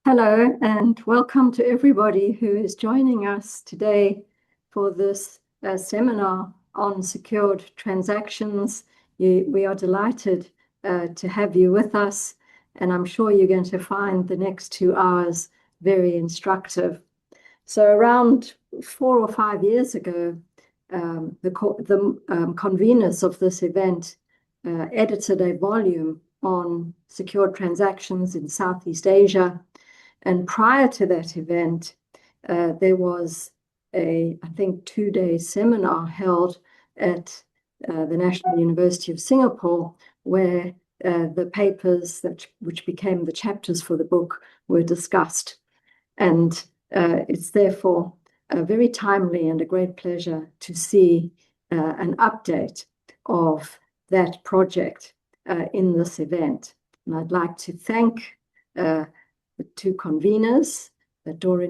Hello and welcome to everybody who is joining us today for this seminar on secured transactions. We are delighted to have you with us, and I'm sure you're going to find the next 2 hours very instructive. So around 4 or 5 years ago, the conveners of this event edited a volume on secured transactions in Southeast Asia. And prior to that event, there was I think, 2-day seminar held at the National University of Singapore, where the papers which became the chapters for the book were discussed. And it's therefore very timely and a great pleasure to see an update of that project in this event. And I'd like to thank the 2 conveners, Dora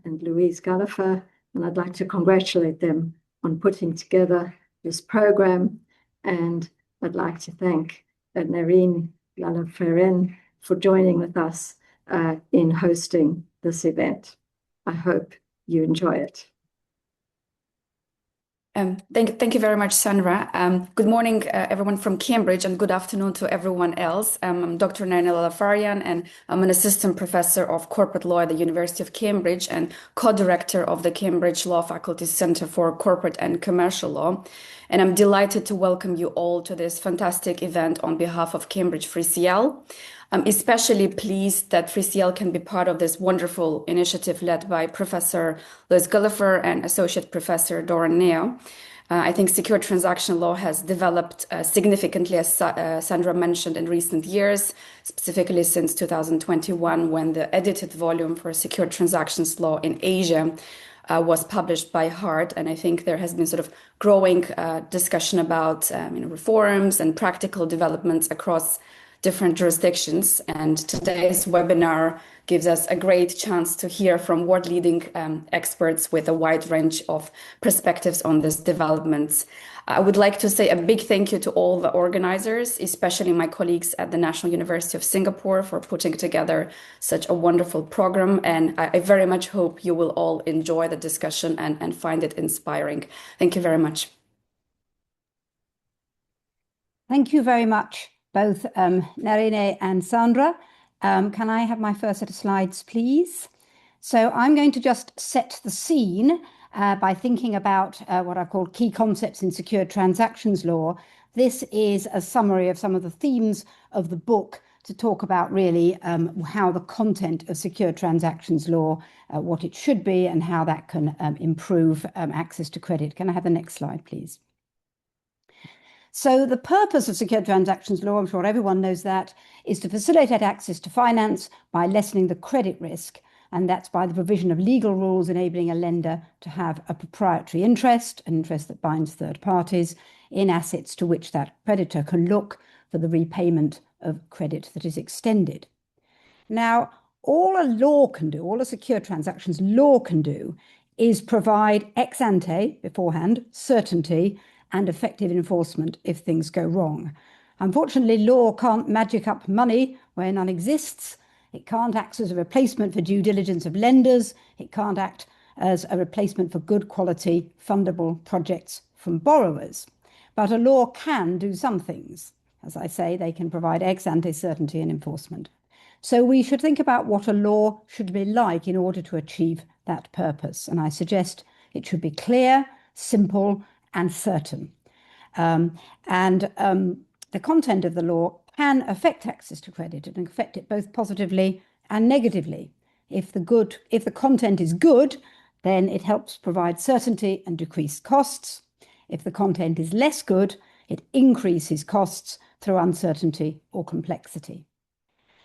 and Louise Gullifer, and I'd like to congratulate them on putting together this program. And I'd like to thank Nareen Lalaferen for joining with us in hosting this event. I hope you enjoy it. Thank you very much, Sandra. Good morning, everyone from Cambridge, and good afternoon to everyone else. I'm Dr. Nareen Lalafarian, and I'm an assistant professor of corporate law at the University of Cambridge and co-director of the Cambridge Law Faculty's Center for Corporate and Commercial Law. And I'm delighted to welcome you all to this fantastic event on behalf of Cambridge Free CL. I'm especially pleased that Free CL can be part of this wonderful initiative led by Professor Louise Gullifer and Associate Professor Dora. I think secure transaction law has developed significantly, as Sandra mentioned, in recent years, specifically since 2021, when the edited volume for secure transactions law in Asia was published by Hart. And I think there has been sort of growing discussion about reforms and practical developments across different jurisdictions. And today's webinar gives us a great chance to hear from world-leading experts with a wide range of perspectives on these developments. I would like to say a big thank you to all the organizers, especially my colleagues at the National University of Singapore, for putting together such a wonderful program. And I very much hope you will all enjoy the discussion and find it inspiring. Thank you very much. Thank you very much, both Nareen and Sandra. Can I have my first set of slides, please? So I'm going to just set the scene by thinking about what I've called key concepts in secure transactions law. This is a summary of some of the themes of the book to talk about really how the content of secure transactions law, what it should be, and how that can improve access to credit. Can I have the next slide, please? So the purpose of secure transactions law, I'm sure everyone knows that, is to facilitate access to finance by lessening the credit risk. And that's by the provision of legal rules enabling a lender to have a proprietary interest, an interest that binds third parties, in assets to which that creditor can look for the repayment of credit that is extended. Now, all a law can do, all a secure transactions law can do, is provide ex ante, beforehand, certainty and effective enforcement if things go wrong. Unfortunately, law can't magic up money where none exists. It can't act as a replacement for due diligence of lenders. It can't act as a replacement for good quality fundable projects from borrowers. But a law can do some things. As I say, they can provide ex ante certainty and enforcement. So we should think about what a law should be like in order to achieve that purpose. And I suggest it should be clear, simple, and certain. The content of the law can affect access to credit and affect it both positively and negatively. If the content is good, then it helps provide certainty and decrease costs. If the content is less good, it increases costs through uncertainty or complexity.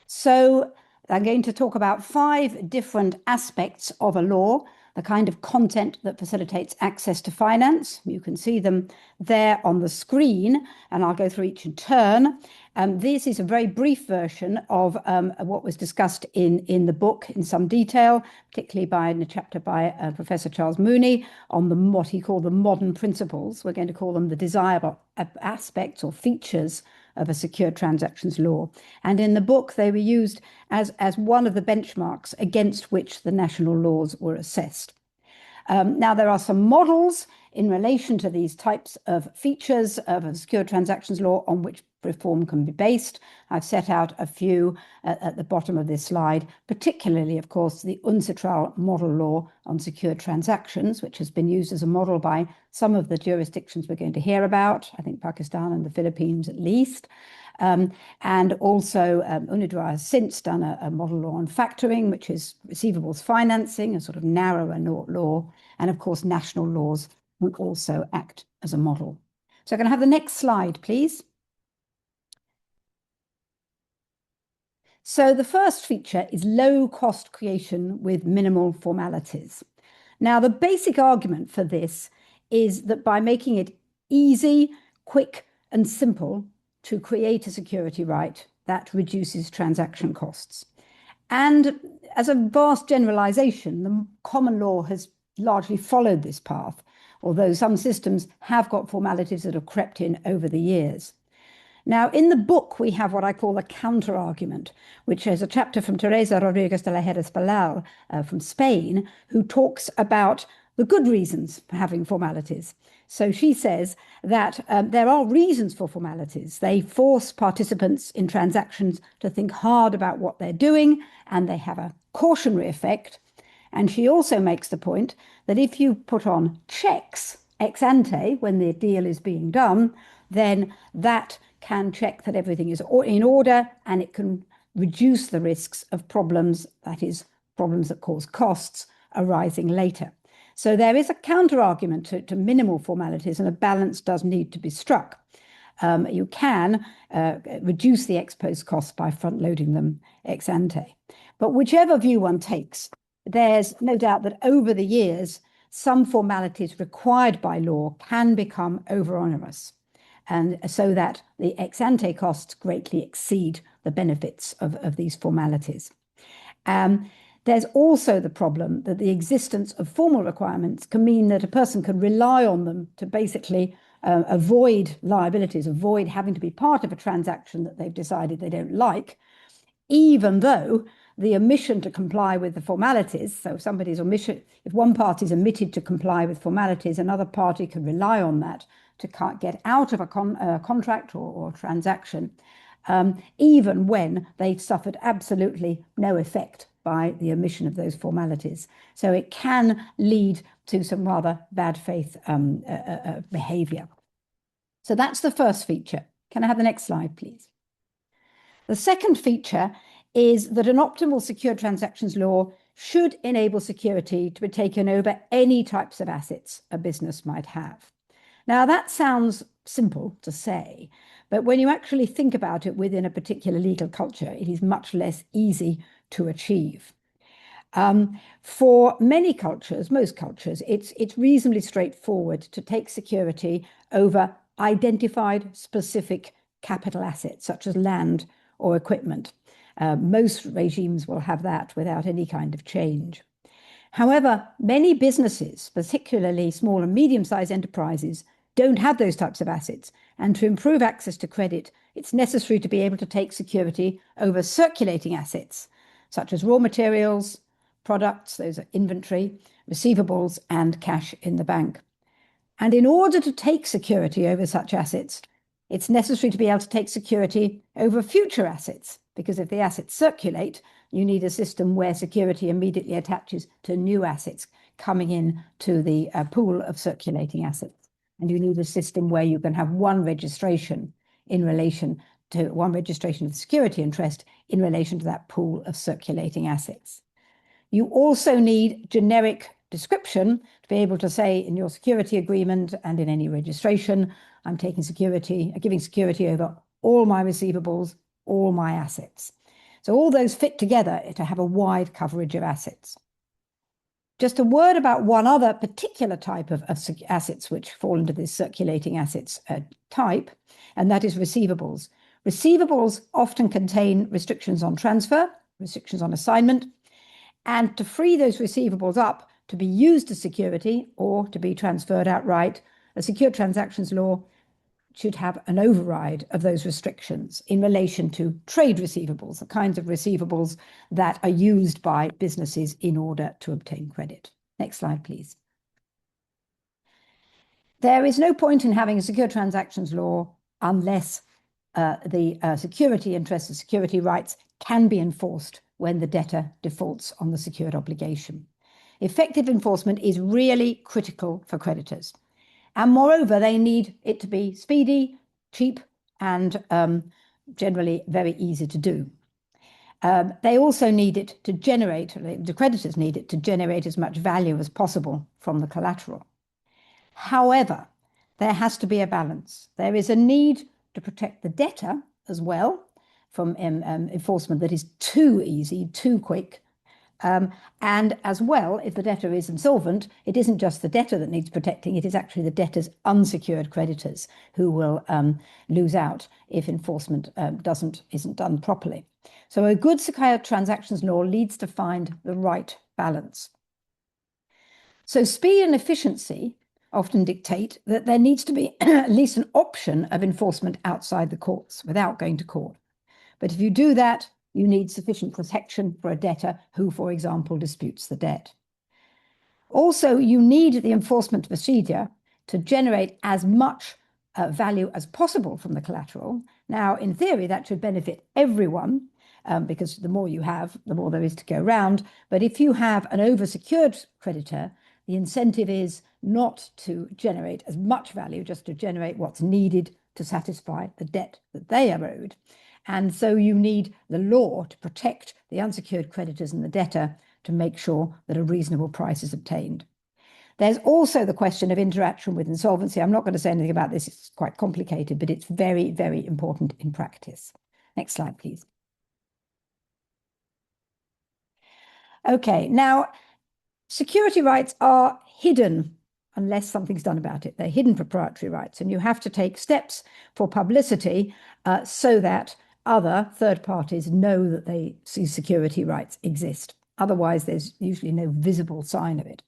So I'm going to talk about 5 different aspects of a law, the kind of content that facilitates access to finance. You can see them there on the screen, and I'll go through each in turn. This is a very brief version of what was discussed in the book in some detail, particularly in a chapter by Professor Charles Mooney on what he called the modern principles. We're going to call them the desirable aspects or features of a secure transactions law. And in the book, they were used as one of the benchmarks against which the national laws were assessed. Now, there are some models in relation to these types of features of a secure transactions law on which reform can be based. I've set out a few at the bottom of this slide, particularly, of course, the UNCITRAL Model Law on Secure Transactions, which has been used as a model by some of the jurisdictions we're going to hear about, I think Pakistan and the Philippines at least. And also UNIDROIT has since done a model law on factoring, which is receivables financing, a sort of narrower law. And of course, national laws will also act as a model. So I'm going to have the next slide, please. So the first feature is low cost creation with minimal formalities. Now, the basic argument for this is that by making it easy, quick, and simple to create a security right, that reduces transaction costs. And as a vast generalization, the common law has largely followed this path, although some systems have got formalities that have crept in over the years. Now, in the book, we have what I call a counter-argument, which is a chapter from Teresa Rodriguez de la Heras from Spain, who talks about the good reasons for having formalities. So she says that there are reasons for formalities. They force participants in transactions to think hard about what they're doing, and they have a cautionary effect. And she also makes the point that if you put on checks ex ante when the deal is being done, then that can check that everything is in order, and it can reduce the risks of problems, that is, problems that cause costs arising later. So there is a counter-argument to minimal formalities, and a balance does need to be struck. You can reduce the ex post costs by front-loading them ex ante. But whichever view one takes, there's no doubt that over the years, some formalities required by law can become over-onerous, and so that the ex ante costs greatly exceed the benefits of these formalities. There's also the problem that the existence of formal requirements can mean that a person can rely on them to basically avoid liabilities, avoid having to be part of a transaction that they've decided they don't like, even though the omission to comply with the formalities, so somebody's omission, if one party is omitted to comply with formalities, another party can rely on that to get out of a contract or transaction, even when they've suffered absolutely no effect by the omission of those formalities. So it can lead to some rather bad faith behavior. So that's the first feature. Can I have the next slide, please? The second feature is that an optimal secure transactions law should enable security to be taken over any types of assets a business might have. Now, that sounds simple to say, but when you actually think about it within a particular legal culture, it is much less easy to achieve. For many cultures, most cultures, it's reasonably straightforward to take security over identified specific capital assets, such as land or equipment. Most regimes will have that without any kind of change. However, many businesses, particularly small and medium-sized enterprises, don't have those types of assets. And to improve access to credit, it's necessary to be able to take security over circulating assets, such as raw materials, products, those are inventory, receivables, and cash in the bank. And in order to take security over such assets, it's necessary to be able to take security over future assets, because if the assets circulate, you need a system where security immediately attaches to new assets coming in to the pool of circulating assets. And you need a system where you can have one registration in relation to one registration of security interest in relation to that pool of circulating assets. You also need generic description to be able to say in your security agreement and in any registration, I'm taking security, giving security over all my receivables, all my assets. So all those fit together to have a wide coverage of assets. Just a word about one other particular type of assets which fall into this circulating assets type, and that is receivables. Receivables often contain restrictions on transfer, restrictions on assignment, and to free those receivables up to be used as security or to be transferred outright, a secure transactions law should have an override of those restrictions in relation to trade receivables, the kinds of receivables that are used by businesses in order to obtain credit. Next slide, please. There is no point in having a secure transactions law unless the security interests and security rights can be enforced when the debtor defaults on the secured obligation. Effective enforcement is really critical for creditors. And moreover, they need it to be speedy, cheap, and generally very easy to do. They also need it to generate, the creditors need it to generate as much value as possible from the collateral. However, there has to be a balance. There is a need to protect the debtor as well from enforcement that is too easy, too quick. And as well, if the debtor is insolvent, it isn't just the debtor that needs protecting, it is actually the debtor's unsecured creditors who will lose out if enforcement isn't done properly. So a good secured transactions law needs to find the right balance. So speed and efficiency often dictate that there needs to be at least an option of enforcement outside the courts without going to court. But if you do that, you need sufficient protection for a debtor who, for example, disputes the debt. Also, you need the enforcement procedure to generate as much value as possible from the collateral. Now, in theory, that should benefit everyone because the more you have, the more there is to go round. But if you have an oversecured creditor, the incentive is not to generate as much value, just to generate what's needed to satisfy the debt that they are owed. And so you need the law to protect the unsecured creditors and the debtor to make sure that a reasonable price is obtained. There's also the question of interaction with insolvency. I'm not going to say anything about this, it's quite complicated, but it's very, very important in practice. Next slide, please. Okay, now, security rights are hidden unless something's done about it. They're hidden proprietary rights, and you have to take steps for publicity so that other third parties know that they see security rights exist. Otherwise, there's usually no visible sign of it.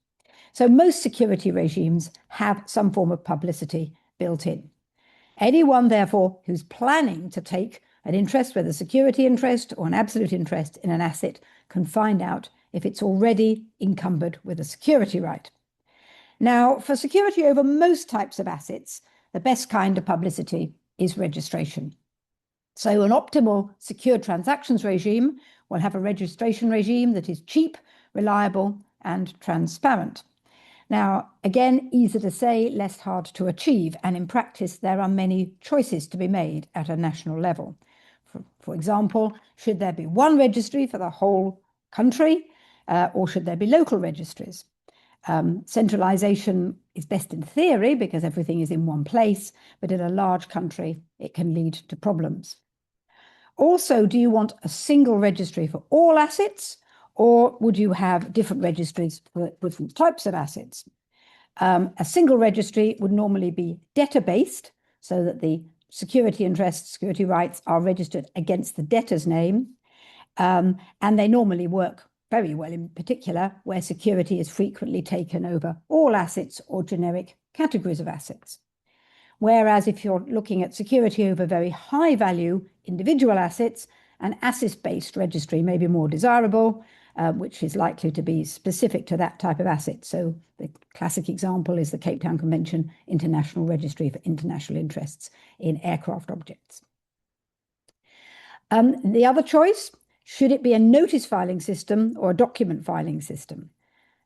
So most security regimes have some form of publicity built in. Anyone, therefore, who's planning to take an interest, whether a security interest or an absolute interest in an asset, can find out if it's already encumbered with a security right. Now, for security over most types of assets, the best kind of publicity is registration. So an optimal secured transactions regime will have a registration regime that is cheap, reliable, and transparent. Now, again, easy to say, less hard to achieve, and in practice, there are many choices to be made at a national level. For example, should there be one registry for the whole country, or should there be local registries? Centralization is best in theory because everything is in one place, but in a large country, it can lead to problems. Also, do you want a single registry for all assets, or would you have different registries for different types of assets? A single registry would normally be debtor-based, so that the security interests, security rights are registered against the debtor's name, and they normally work very well, in particular, where security is frequently taken over all assets or generic categories of assets. Whereas if you're looking at security over very high value individual assets, an asset-based registry may be more desirable, which is likely to be specific to that type of asset. So the classic example is the Cape Town Convention International Registry for International Interests in Aircraft Objects. The other choice, should it be a notice filing system or a document filing system?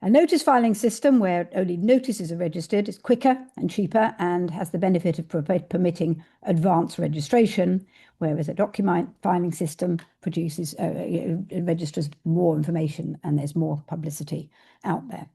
A notice filing system where only notices are registered is quicker and cheaper and has the benefit of permitting advance registration, whereas a document filing system registers more information and there's more publicity out there.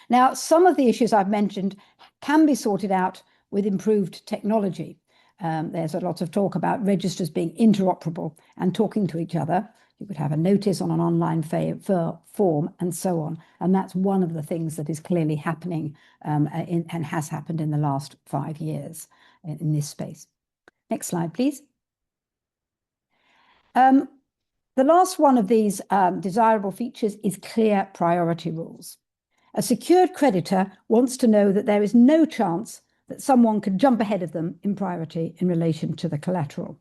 Now, some of the issues I've mentioned can be sorted out with improved technology. There's a lot of talk about registers being interoperable and talking to each other. You could have a notice on an online form and so on. And that's one of the things that is clearly happening and has happened in the last 5 years in this space. Next slide, please. The last one of these desirable features is clear priority rules. A secured creditor wants to know that there is no chance that someone could jump ahead of them in priority in relation to the collateral.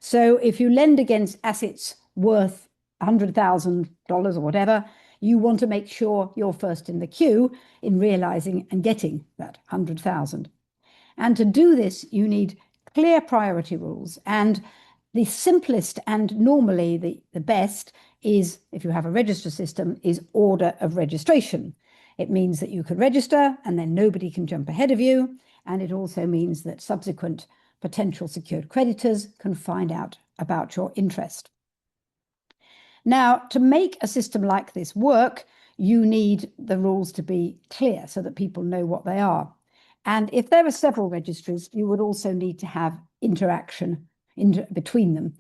So if you lend against assets worth $100,000 or whatever, you want to make sure you're first in the queue in realizing and getting that 100,000. And to do this, you need clear priority rules. And the simplest and normally the best is, if you have a register system, is order of registration. It means that you can register and then nobody can jump ahead of you. And it also means that subsequent potential secured creditors can find out about your interest. Now, to make a system like this work, you need the rules to be clear so that people know what they are. And if there are several registries, you would also need to have interaction between them.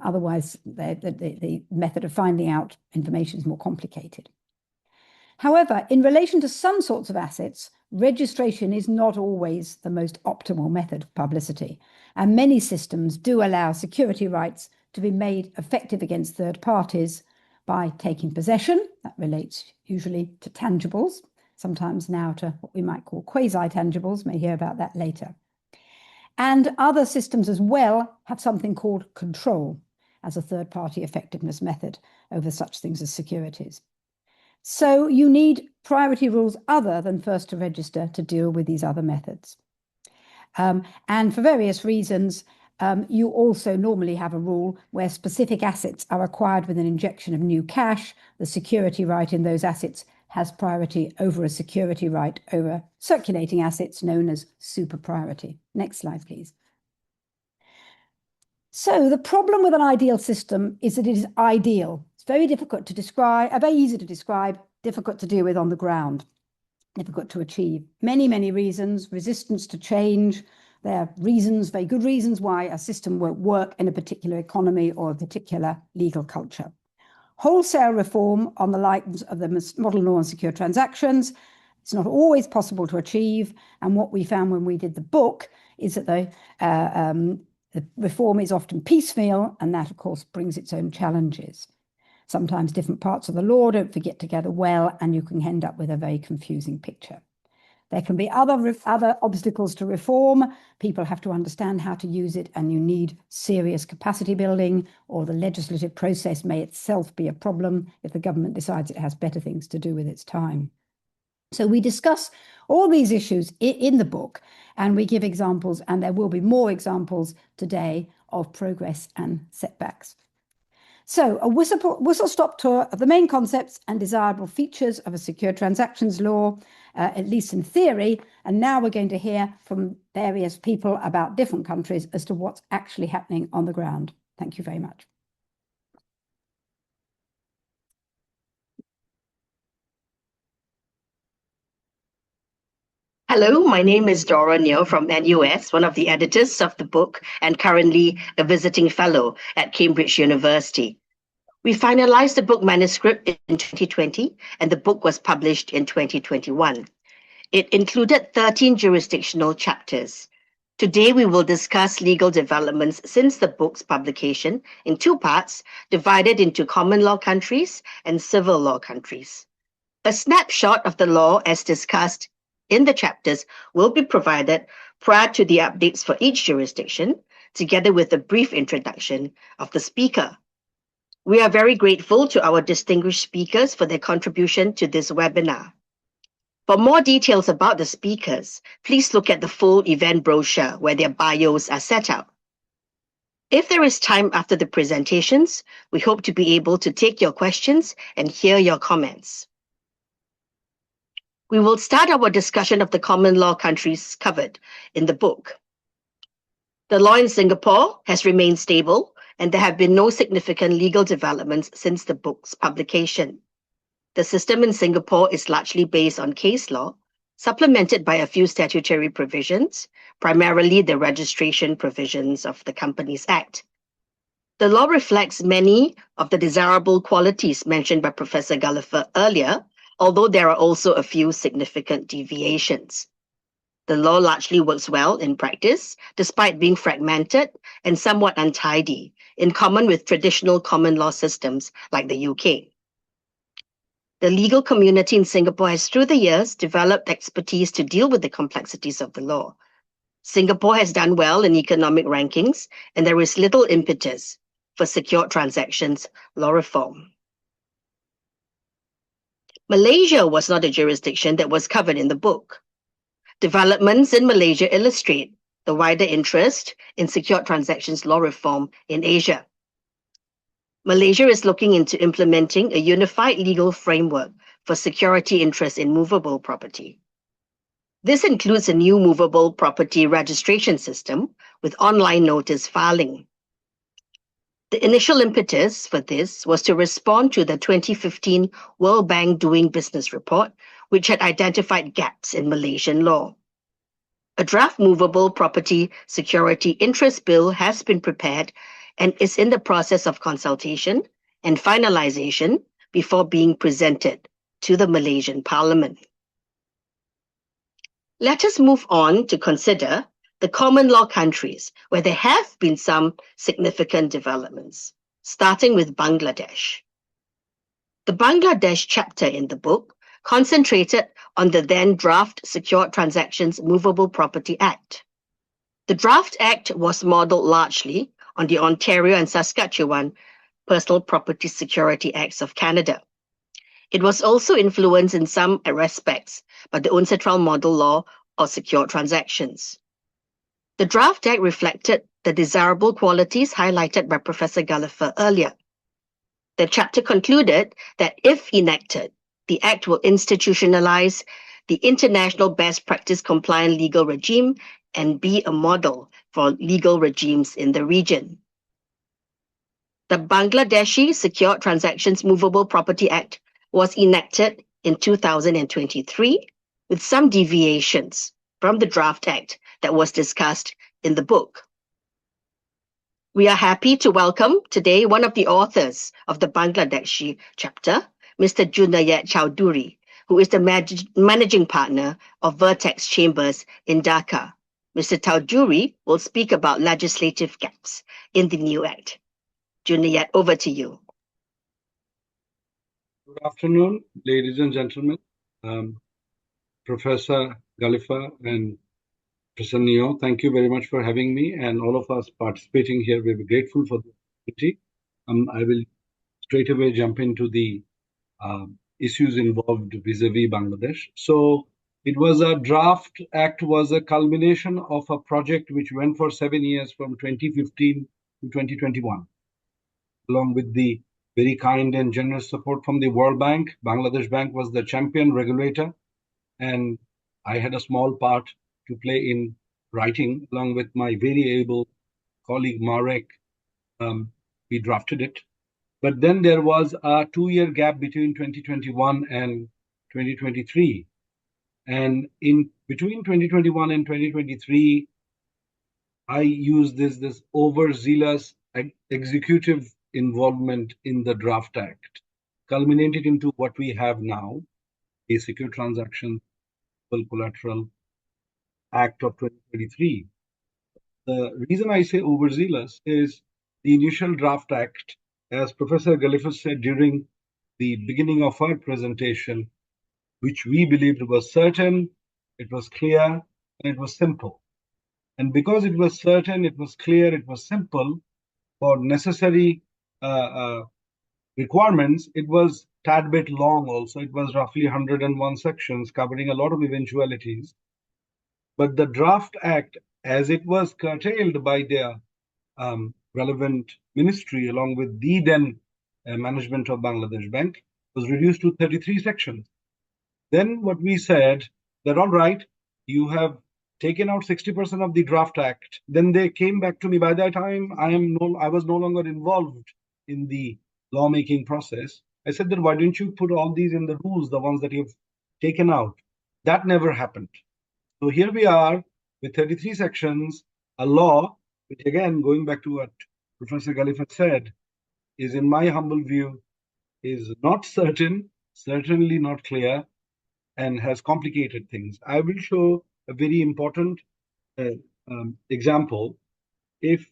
Otherwise, the method of finding out information is more complicated. However, in relation to some sorts of assets, registration is not always the most optimal method of publicity. And many systems do allow security rights to be made effective against third parties by taking possession. That relates usually to tangibles, sometimes now to what we might call quasi-tangibles. May hear about that later. And other systems as well have something called control as a third-party effectiveness method over such things as securities. So you need priority rules other than first to register to deal with these other methods. And for various reasons, you also normally have a rule where specific assets are acquired with an injection of new cash. The security right in those assets has priority over a security right over circulating assets known as super priority. Next slide, please. So the problem with an ideal system is that it is ideal. It's very difficult to describe, very easy to describe, difficult to deal with on the ground, difficult to achieve. Many, many reasons, resistance to change. There are reasons, very good reasons why a system won't work in a particular economy or a particular legal culture. Wholesale reform on the lines of the model law on secure transactions, it's not always possible to achieve. And what we found when we did the book is that the reform is often piecemeal, and that, of course, brings its own challenges. Sometimes different parts of the law don't get together well, and you can end up with a very confusing picture. There can be other obstacles to reform. People have to understand how to use it, and you need serious capacity building, or the legislative process may itself be a problem if the government decides it has better things to do with its time. So we discuss all these issues in the book, and we give examples, and there will be more examples today of progress and setbacks. So a whistle-stop tour of the main concepts and desirable features of a secure transactions law, at least in theory. And now we're going to hear from various people about different countries as to what's actually happening on the ground. Thank you very much. Hello, my name is Dora from NUS, one of the editors of the book and currently a visiting fellow at Cambridge University. We finalized the book manuscript in 2020, and the book was published in 2021. It included 13 jurisdictional chapters. Today, we will discuss legal developments since the book's publication in two parts, divided into common law countries and civil law countries. A snapshot of the law as discussed in the chapters will be provided prior to the updates for each jurisdiction, together with a brief introduction of the speaker. We are very grateful to our distinguished speakers for their contribution to this webinar. For more details about the speakers, please look at the full event brochure where their bios are set out. If there is time after the presentations, we hope to be able to take your questions and hear your comments. We will start our discussion of the common law countries covered in the book. The law in Singapore has remained stable, and there have been no significant legal developments since the book's publication. The system in Singapore is largely based on case law, supplemented by a few statutory provisions, primarily the registration provisions of the Companies Act. The law reflects many of the desirable qualities mentioned by Professor Gullifer earlier, although there are also a few significant deviations. The law largely works well in practice, despite being fragmented and somewhat untidy, in common with traditional common law systems like the UK. The legal community in Singapore has, through the years, developed expertise to deal with the complexities of the law. Singapore has done well in economic rankings, and there is little impetus for secured transactions law reform. Malaysia was not a jurisdiction that was covered in the book. Developments in Malaysia illustrate the wider interest in secured transactions law reform in Asia. Malaysia is looking into implementing a unified legal framework for security interests in movable property. This includes a new movable property registration system with online notice filing. The initial impetus for this was to respond to the 2015 World Bank Doing Business report, which had identified gaps in Malaysian law. A draft movable property security interest bill has been prepared and is in the process of consultation and finalization before being presented to the Malaysian Parliament. Let us move on to consider the common law countries where there have been some significant developments, starting with Bangladesh. The Bangladesh chapter in the book concentrated on the then draft Secured Transactions Movable Property Act. The draft act was modeled largely on the Ontario and Saskatchewan Personal Property Security Acts of Canada. It was also influenced in some respects by the UNCITRAL Model Law of Secured Transactions. The draft act reflected the desirable qualities highlighted by Professor Gullifer earlier. The chapter concluded that if enacted, the act will institutionalize the international best practice compliant legal regime and be a model for legal regimes in the region. The Bangladeshi Secured Transactions Movable Property Act was enacted in 2023 with some deviations from the draft act that was discussed in the book. We are happy to welcome today one of the authors of the Bangladeshi chapter, Mr. Junayed CHOWDHURY, who is the managing partner of Vertex Chambers in Dhaka. Mr. CHOWDHURY will speak about legislative gaps in the new act. Junayed, over to you. Good afternoon, ladies and gentlemen. Professor Gullifer and Professor Neo, thank you very much for having me and all of us participating here. We're grateful for the opportunity. I will straight away jump into the issues involved vis-a-vis Bangladesh. So it was a draft act, was a culmination of a project which went for 7 years from 2015 to 2021. Along with the very kind and generous support from the World Bank, Bangladesh Bank was the champion regulator, and I had a small part to play in writing along with my very able colleague Marek. We drafted it. But then there was a 2-year gap between 2021 and 2023. And in between 2021 and 2023, I used this overzealous executive involvement in the draft act, culminated into what we have now, a Secure Transaction Collateral Act of 2023. The reason I say overzealous is the initial draft act, as Professor Gullifer said during the beginning of our presentation, which we believed was certain, it was clear, and it was simple. And because it was certain, it was clear, it was simple, for necessary requirements, it was tad bit long also. It was roughly 101 sections covering a lot of eventualities. But the draft act, as it was curtailed by the relevant ministry along with the then management of Bangladesh Bank, was reduced to 33 sections. Then what we said, that all right, you have taken out 60% of the draft act. Then they came back to me. By that time, I was no longer involved in the lawmaking process. I said that why didn't you put all these in the rules, the ones that you've taken out? That never happened. So here we are with 33 sections, a law, which again, going back to what Professor Gullifer said, is in my humble view, is not certain, certainly not clear, and has complicated things. I will show a very important example. If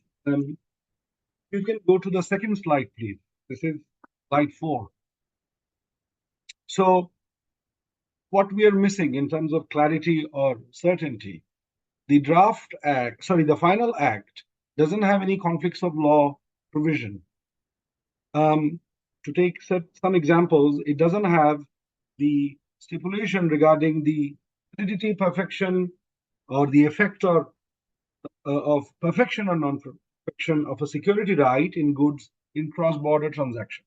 you can go to the second slide, please. This is slide 4. So what we are missing in terms of clarity or certainty the draft act, sorry, the final act doesn't have any conflicts of law provision. To take some examples, it doesn't have the stipulation regarding the validity, perfection, or the effect or of perfection or non-perfection of a security right in goods in cross-border transaction.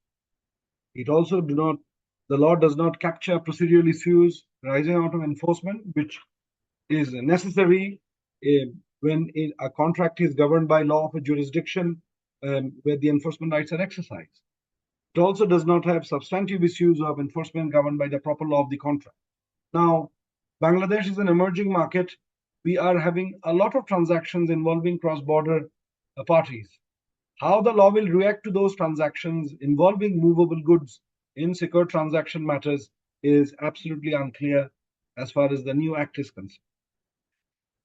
It also the law does not capture procedural issues arising out of enforcement, which is necessary when a contract is governed by law of a jurisdiction where the enforcement rights are exercised. It also does not have substantive issues of enforcement governed by the proper law of the contract. Now, Bangladesh is an emerging market. We are having a lot of transactions involving cross-border parties. How the law will react to those transactions involving movable goods in secure transaction matters is absolutely unclear as far as the new act is concerned.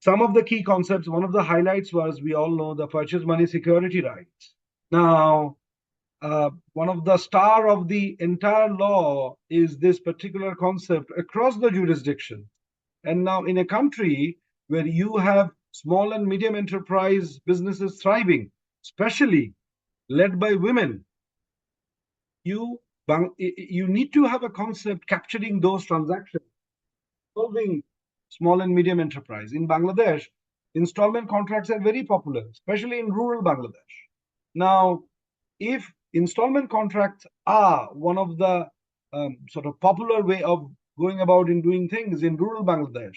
Some of the key concepts, one of the highlights was, we all know, the purchase money security rights. Now, one of the star of the entire law is this particular concept across the jurisdiction. And now in a country where you have small and medium enterprise businesses thriving, especially led by women, you need to have a concept capturing those transactions involving small and medium enterprise. In Bangladesh, installment contracts are very popular, especially in rural Bangladesh. Now, if installment contracts are one of the sort of popular way of going about in doing things in rural Bangladesh,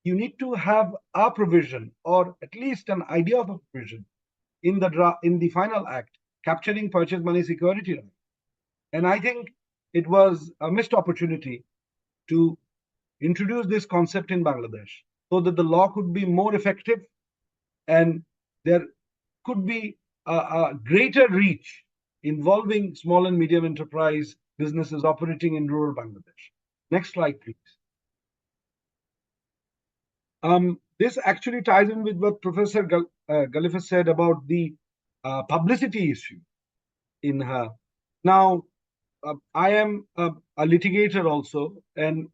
you need to have a provision, or at least an idea of a provision, in the final act capturing purchase money security right. And I think it was a missed opportunity to introduce this concept in Bangladesh so that the law could be more effective and there could be a greater reach involving small and medium enterprise businesses operating in rural Bangladesh. Next slide, please. This actually ties in with what Professor Gullifer said about the publicity issue in her. Now, I am a litigator also, and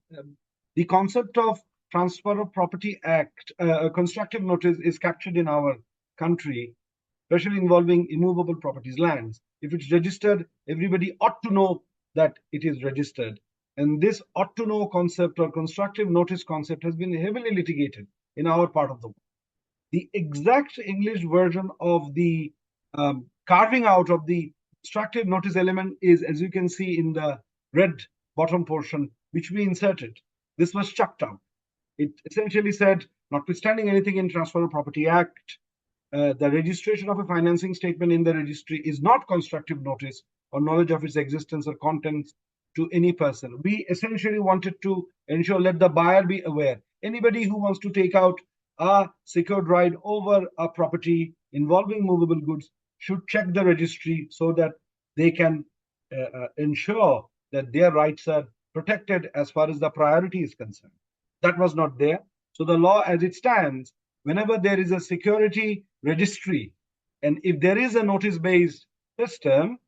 the concept of Transfer of Property Act, constructive notice, is captured in our country, especially involving immovable properties, lands. If it's registered, everybody ought to know that it is registered. And this ought to know concept or constructive notice concept has been heavily litigated in our part of the world. The exact English version of the carving out of the constructive notice element is, as you can see in the red bottom portion, which we inserted. This was chucked out. It essentially said, notwithstanding anything in Transfer of Property Act, the registration of a financing statement in the registry is not constructive notice or knowledge of its existence or contents to any person. We essentially wanted to ensure, let the buyer be aware. Anybody who wants to take out a secured right over a property involving movable goods should check the registry so that they can ensure that their rights are protected as far as the priority is concerned. That was not there. So the law as it stands, whenever there is a security registry, and if there is a notice-based system,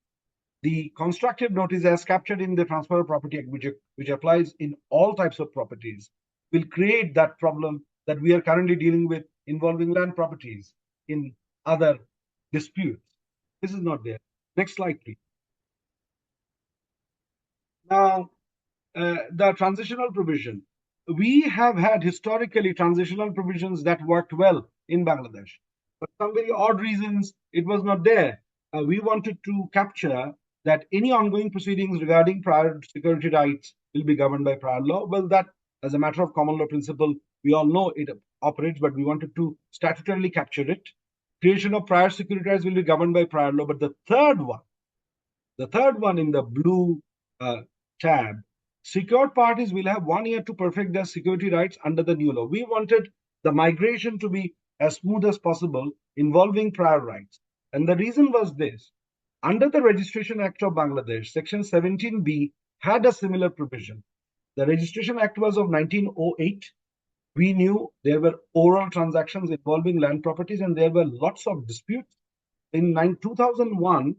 the constructive notice as captured in the Transfer of Property Act, which applies in all types of properties, will create that problem that we are currently dealing with involving land properties in other disputes. This is not there. Next slide, please. Now, the transitional provision. We have had historically transitional provisions that worked well in Bangladesh, but for some very odd reasons, it was not there. We wanted to capture that any ongoing proceedings regarding prior security rights will be governed by prior law. Well, that, as a matter of common law principle, we all know it operates, but we wanted to statutorily capture it. Creation of prior security rights will be governed by prior law. But the third one in the blue tab, secured parties will have 1 year to perfect their security rights under the new law. We wanted the migration to be as smooth as possible involving prior rights. And the reason was this. Under the Registration Act of Bangladesh, Section 17B had a similar provision. The Registration Act was of 1908. We knew there were oral transactions involving land properties, and there were lots of disputes. In 2001,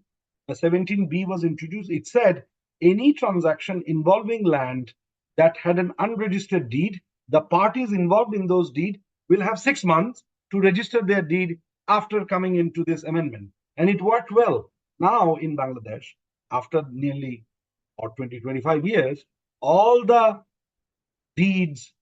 17B was introduced. It said any transaction involving land that had an unregistered deed, the parties involved in those deeds will have 6 months to register their deed after coming into this amendment. And it worked well. Now in Bangladesh, after nearly 25 years, all the deeds,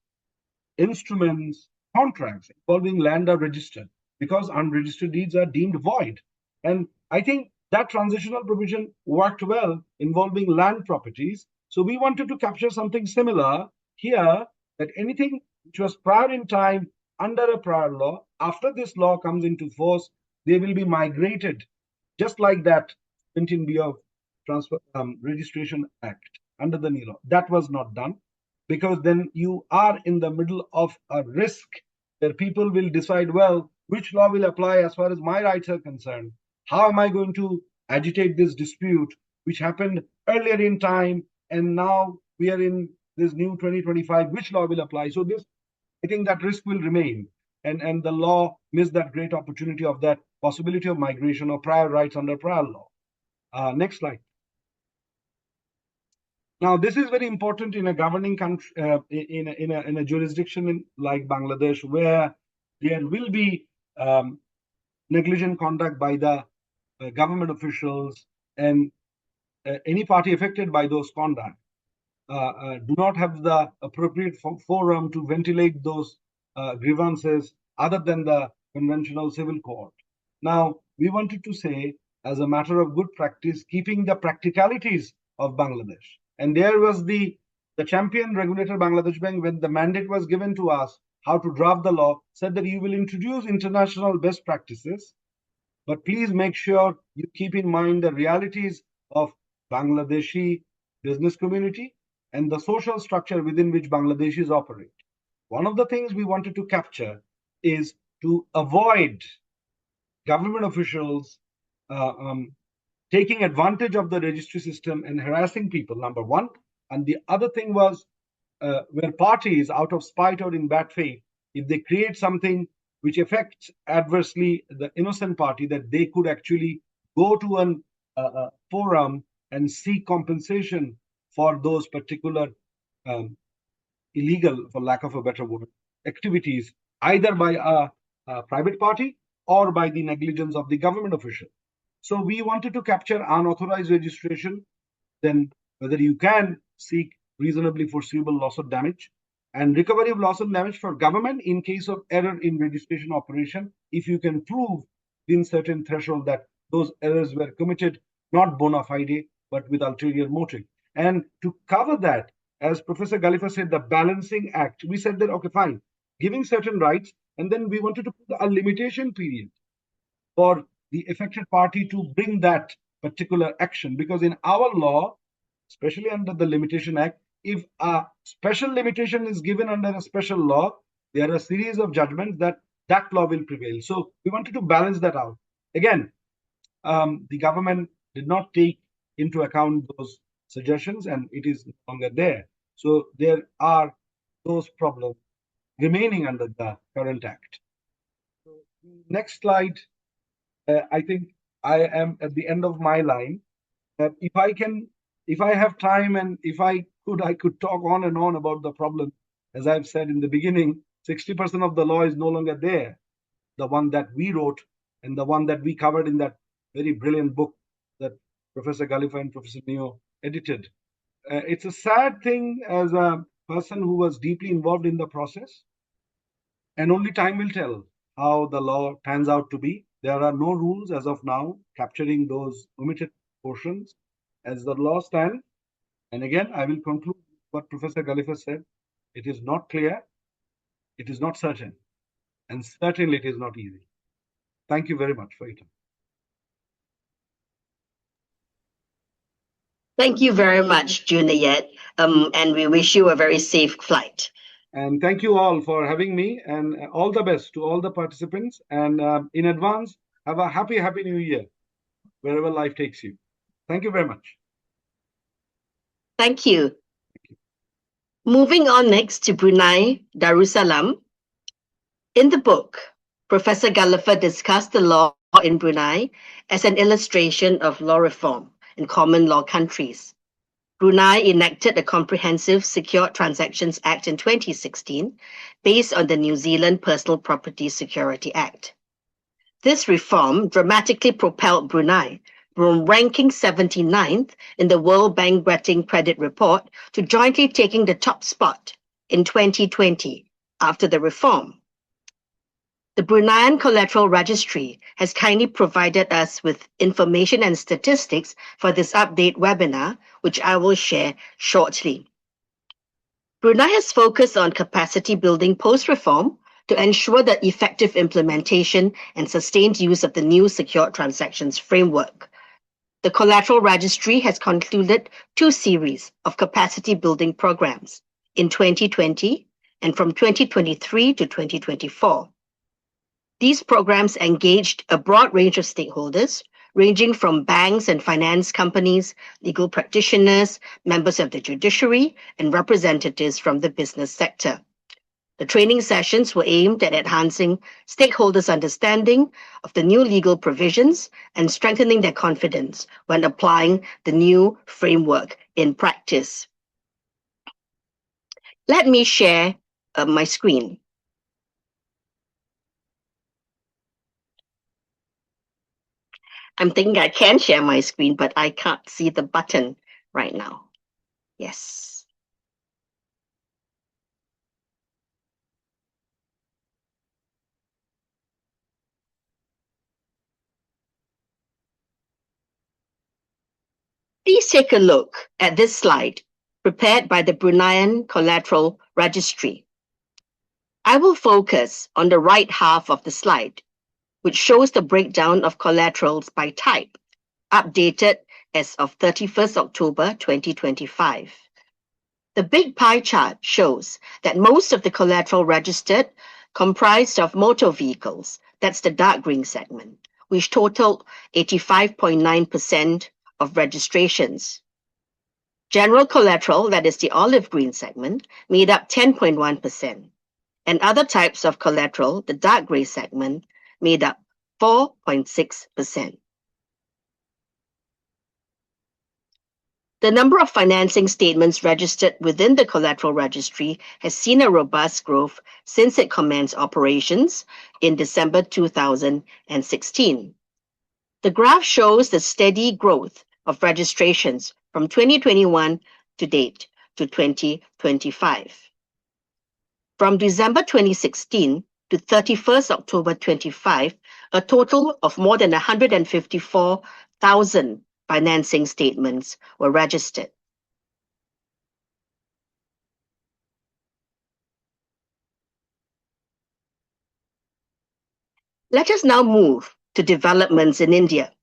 instruments, contracts involving land are registered because unregistered deeds are deemed void. And I think that transitional provision worked well involving land properties. So we wanted to capture something similar here, that anything which was prior in time under a prior law, after this law comes into force, they will be migrated, just like that 17B of Registration Act under the new law. That was not done, because then you are in the middle of a risk where people will decide, well, which law will apply as far as my rights are concerned? How am I going to agitate this dispute, which happened earlier in time, and now we are in this new 2025, which law will apply? So this, I think that risk will remain. And the law missed that great opportunity of that possibility of migration of prior rights under prior law. Next slide. Now, this is very important in a governing country, in a jurisdiction like Bangladesh, where there will be negligent conduct by the government officials, and any party affected by those conduct do not have the appropriate forum to ventilate those grievances other than the conventional civil court. Now, we wanted to say, as a matter of good practice, keeping the practicalities of Bangladesh. And there was the champion regulator, Bangladesh Bank, when the mandate was given to us how to draft the law, said that you will introduce international best practices, but please make sure you keep in mind the realities of Bangladeshi business community and the social structure within which Bangladeshis operate. One of the things we wanted to capture is to avoid government officials taking advantage of the registry system and harassing people, number one. And the other thing was where parties, out of spite or in bad faith, if they create something which affects adversely the innocent party, that they could actually go to a forum and seek compensation for those particular illegal, for lack of a better word, activities, either by a private party or by the negligence of the government official. So we wanted to capture unauthorized registration, then whether you can seek reasonably foreseeable loss or damage, and recovery of loss and damage for government in case of error in registration operation, if you can prove within certain threshold that those errors were committed not bona fide, but with ulterior motive. And to cover that, as Professor Gullifer said, the balancing act, we said that, okay, fine, giving certain rights, and then we wanted to put a limitation period for the affected party to bring that particular action. Because in our law, especially under the Limitation Act, if a special limitation is given under a special law, there are a series of judgments that that law will prevail. So we wanted to balance that out. Again, the government did not take into account those suggestions, and it is no longer there. So there are those problems remaining under the current act. So next slide. I think I am at the end of my line. If I have time, and if I could talk on and on about the problem. As I've said in the beginning, 60% of the law is no longer there. The one that we wrote and the one that we covered in that very brilliant book that Professor Gullifer and Professor Neo edited. It's a sad thing as a person who was deeply involved in the process, and only time will tell how the law pans out to be. There are no rules as of now capturing those omitted portions as the law stands. And again, I will conclude what Professor Gullifer said. It is not clear, it is not certain, and certainly it is not easy. Thank you very much for your time. Thank you very much, Junayed, and we wish you a very safe flight. And thank you all for having me, and all the best to all the participants. And in advance, have a happy New Year, wherever life takes you. Thank you very much. Thank you. Moving on next to Brunei Darussalam. In the book, Professor Gullifer discussed the law in Brunei as an illustration of law reform in common law countries. Brunei enacted the Comprehensive Secured Transactions Act in 2016, based on the New Zealand Personal Property Security Act. This reform dramatically propelled Brunei from ranking 79th in the World Bank Rating Credit Report to jointly taking the top spot in 2020 after the reform. The Bruneian Collateral Registry has kindly provided us with information and statistics for this update webinar, which I will share shortly. Brunei has focused on capacity building post-reform to ensure the effective implementation and sustained use of the new Secured Transactions Framework. The Collateral Registry has concluded 2 series of capacity building programs in 2020 and from 2023 to 2024. These programs engaged a broad range of stakeholders, ranging from banks and finance companies, legal practitioners, members of the judiciary, and representatives from the business sector. The training sessions were aimed at enhancing stakeholders' understanding of the new legal provisions and strengthening their confidence when applying the new framework in practice. Let me share my screen. I'm thinking I can share my screen, but I can't see the button right now. Yes. Please take a look at this slide prepared by the Bruneian Collateral Registry. I will focus on the right half of the slide, which shows the breakdown of collaterals by type, updated as of 31st October 2025. The big pie chart shows that most of the collateral registered comprised of motor vehicles, that's the dark green segment, which totaled 85.9% of registrations. General collateral, that is the olive green segment, made up 10.1%, and other types of collateral, the dark gray segment, made up 4.6%. The number of financing statements registered within the collateral registry has seen a robust growth since it commenced operations in December 2016. The graph shows the steady growth of registrations from 2021 to date to 2025. From December 2016 to 31st October 25, a total of more than 154,000 financing statements were registered. Let us now move to developments in India.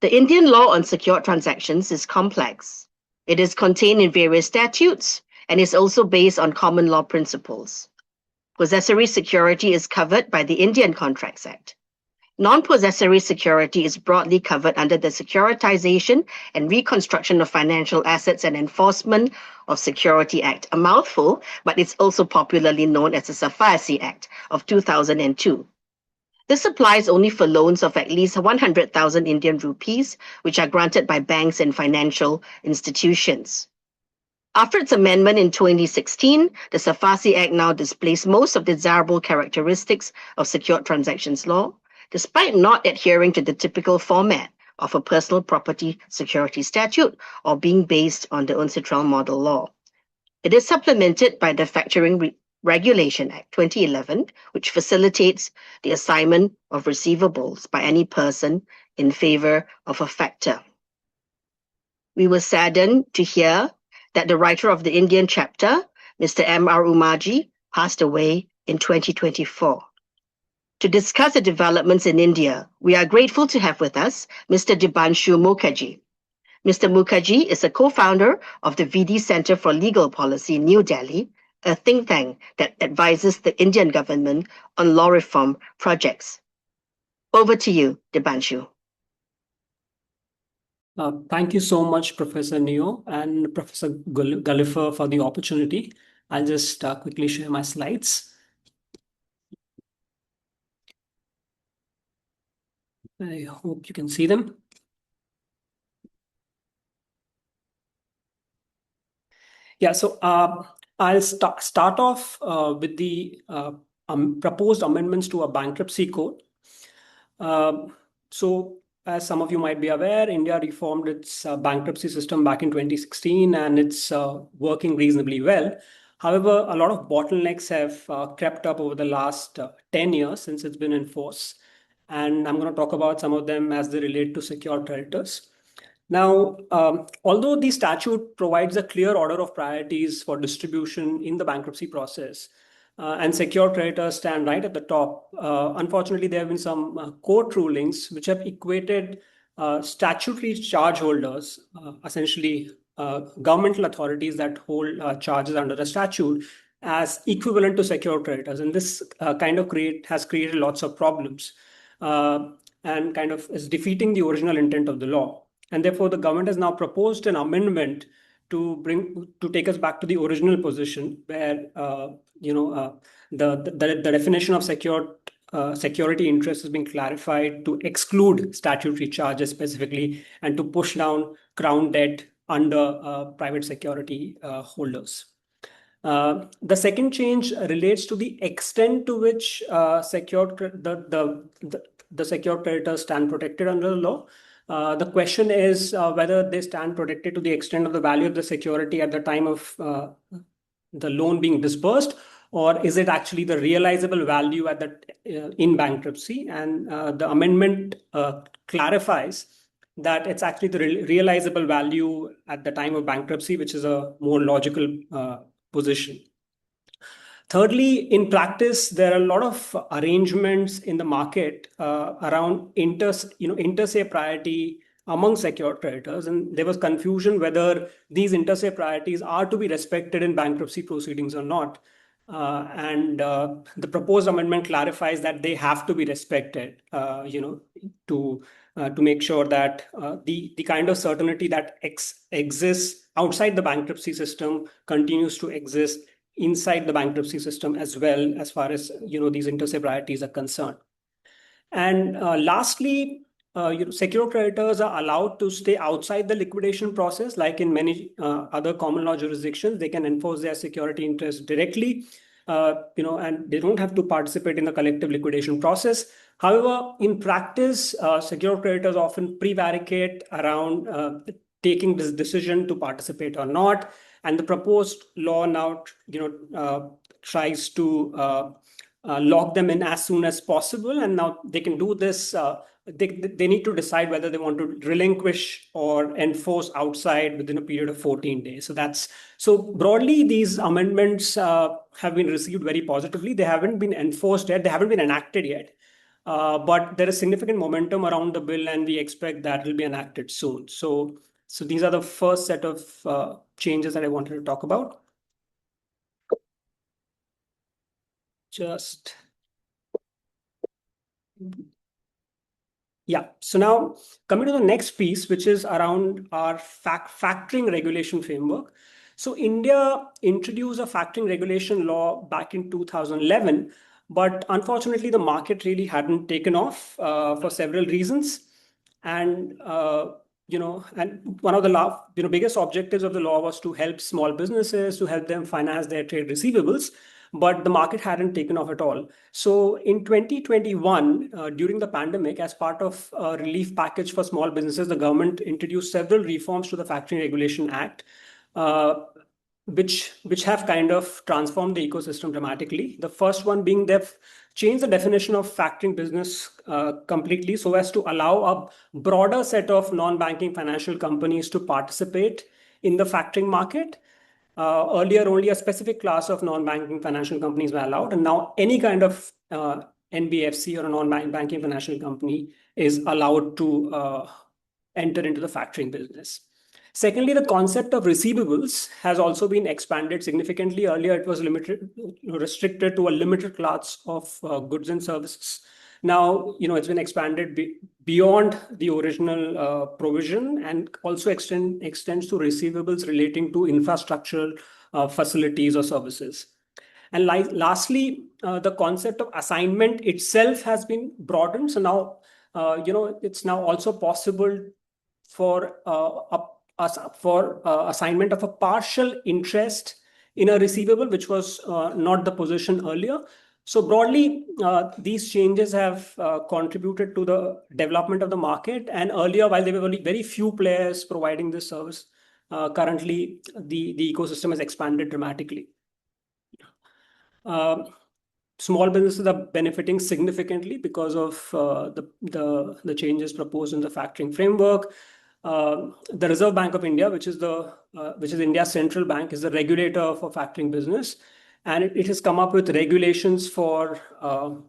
The Indian law on secured transactions is complex. It is contained in various statutes and is also based on common law principles. Possessory security is covered by the Indian Contracts Act. Non-possessory security is broadly covered under the Securitization and Reconstruction of Financial Assets and Enforcement of Security Act, a mouthful, but it's also popularly known as the SAFASI Act of 2002. This applies only for loans of at least 100,000 Indian rupees, which are granted by banks and financial institutions. After its amendment in 2016, the SAFASI Act now displays most of the desirable characteristics of secured transactions law, despite not adhering to the typical format of a personal property security statute or being based on the UNCITRAL Model Law. It is supplemented by the Factoring Regulation Act 2011, which facilitates the assignment of receivables by any person in favor of a factor. We were saddened to hear that the writer of the Indian chapter, Mr. M.R. Umaji, passed away in 2024. To discuss the developments in India, we are grateful to have with us Mr. Debanshu MUKHERJEE. Mr. MUKHERJEE is a co-founder of the Vidhi Center for Legal Policy in New Delhi, a think tank that advises the Indian government on law reform projects. Over to you, Debanshu. Thank you so much, Professor Neo and Professor Gullifer, for the opportunity. I'll just quickly share my slides. I hope you can see them. Yeah, so I'll start off with the proposed amendments to a bankruptcy code. So as some of you might be aware, India reformed its bankruptcy system back in 2016, and it's working reasonably well. However, a lot of bottlenecks have crept up over the last 10 years since it's been in force. And I'm going to talk about some of them as they relate to secured creditors. Now, although the statute provides a clear order of priorities for distribution in the bankruptcy process, and secured creditors stand right at the top, unfortunately, there have been some court rulings which have equated statutory charge holders, essentially governmental authorities that hold charges under the statute, as equivalent to secured creditors. And this has created lots of problems and kind of is defeating the original intent of the law. And therefore, the government has now proposed an amendment to take us back to the original position where the definition of security interest has been clarified to exclude statutory charges specifically, and to push down crown debt under private security holders. The second change relates to the extent to which the secured creditors stand protected under the law. The question is whether they stand protected to the extent of the value of the security at the time of the loan being disbursed, or is it actually the realizable value at in bankruptcy? And the amendment clarifies that it's actually the realizable value at the time of bankruptcy, which is a more logical position. Thirdly, in practice, there are a lot of arrangements in the market around inter se priority among secured creditors, and there was confusion whether these inter se priorities are to be respected in bankruptcy proceedings or not. The proposed amendment clarifies that they have to be respected, to make sure that the kind of certainty that exists outside the bankruptcy system continues to exist inside the bankruptcy system as well, as far as these inter se priorities are concerned. And lastly, secured creditors are allowed to stay outside the liquidation process. Like in many other common law jurisdictions, they can enforce their security interest directly, and they don't have to participate in the collective liquidation process. However, in practice, secured creditors often prevaricate around taking this decision to participate or not. And the proposed law now, tries to lock them in as soon as possible. And now they can do this. They need to decide whether they want to relinquish or enforce outside within a period of 14 days. So broadly, these amendments have been received very positively. They haven't been enforced yet. They haven't been enacted yet. But there is significant momentum around the bill, and we expect that will be enacted soon. So these are the first set of changes that I wanted to talk about. Yeah, so now coming to the next piece, which is around our factoring regulation framework. So India introduced a factoring regulation law back in 2011, but unfortunately the market really hadn't taken off for several reasons. And and one of the biggest objectives of the law was to help small businesses, to help them finance their trade receivables, but the market hadn't taken off at all. So in 2021, during the pandemic, as part of a relief package for small businesses, the government introduced several reforms to the Factoring Regulation Act, which have kind of transformed the ecosystem dramatically. The first one being they've changed the definition of factoring business completely so as to allow a broader set of non-banking financial companies to participate in the factoring market. Earlier, only a specific class of non-banking financial companies were allowed, and now any kind of NBFC or a non-banking financial company is allowed to enter into the factoring business. Secondly, the concept of receivables has also been expanded significantly. Earlier, it was restricted to a limited class of goods and services. Now, it's been expanded beyond the original provision, and also extends to receivables relating to infrastructural facilities or services. And lastly, the concept of assignment itself has been broadened. So now, it's now also possible for assignment of a partial interest in a receivable, which was not the position earlier. So broadly, these changes have contributed to the development of the market. And earlier, while there were only very few players providing this service, currently the ecosystem has expanded dramatically. Small businesses are benefiting significantly because of the changes proposed in the factoring framework. The Reserve Bank of India, which is India's central bank, is the regulator for factoring business, and it has come up with regulations for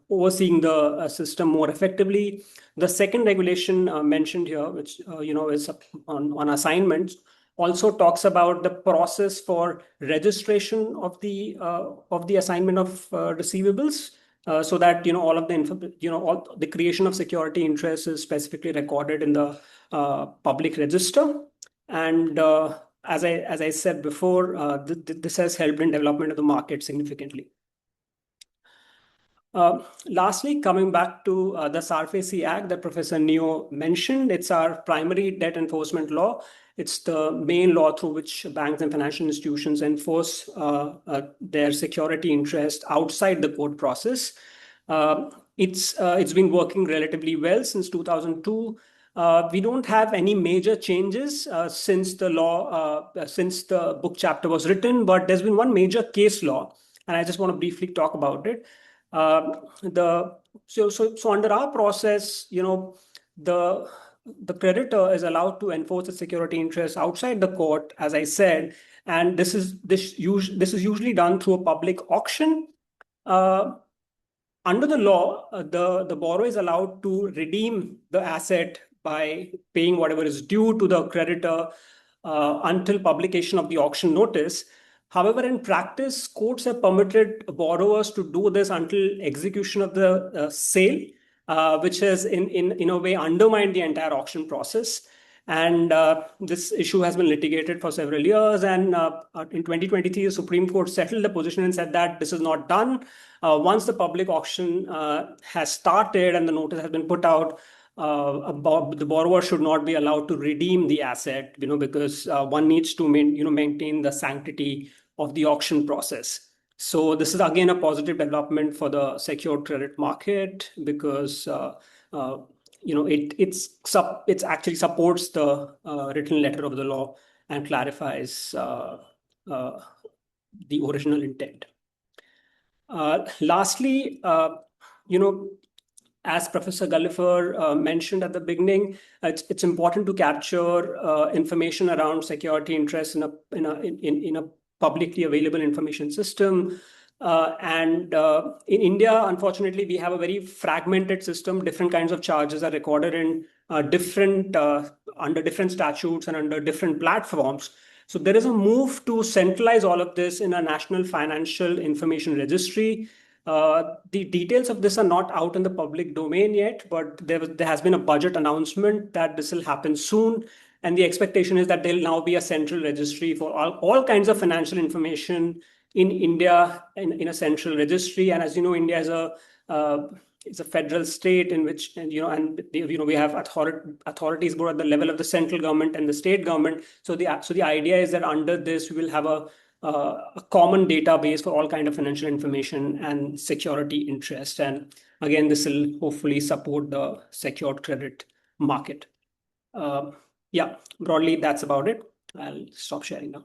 overseeing the system more effectively. The second regulation mentioned here, which is on assignments, also talks about the process for registration of the assignment of receivables, so that all of the all the creation of security interest is specifically recorded in the public register. And as I said before, this has helped in development of the market significantly. Lastly, coming back to the SARFAESI Act that Professor Neo mentioned, it's our primary debt enforcement law. It's the main law through which banks and financial institutions enforce their security interest outside the court process. It's been working relatively well since 2002. We don't have any major changes since the book chapter was written, but there's been one major case law, and I just want to briefly talk about it. So under our process, the creditor is allowed to enforce the security interest outside the court, as I said, and this is usually done through a public auction. Under the law, the borrower is allowed to redeem the asset by paying whatever is due to the creditor until publication of the auction notice. However, in practice, courts have permitted borrowers to do this until execution of the sale, which has in a way undermined the entire auction process. And this issue has been litigated for several years. And in 2023, the Supreme Court settled the position and said that this is not done. Once the public auction has started and the notice has been put out, the borrower should not be allowed to redeem the asset, because one needs to maintain the sanctity of the auction process. So this is again a positive development for the secured credit market, because it actually supports the written letter of the law and clarifies the original intent. Lastly, as Professor Gullifer mentioned at the beginning, it's important to capture information around security interests in a publicly available information system. And in India, unfortunately, we have a very fragmented system. Different kinds of charges are recorded in under different statutes and under different platforms. So there is a move to centralize all of this in a national financial information registry. The details of this are not out in the public domain yet, but there has been a budget announcement that this will happen soon. And the expectation is that there will now be a central registry for all kinds of financial information in India in a central registry. And as you know, India is a federal state in which, we have authorities both at the level of the central government and the state government. So the idea is that under this, we will have a common database for all kinds of financial information and security interest. And again, this will hopefully support the secured credit market. Yeah, broadly, that's about it. I'll stop sharing now.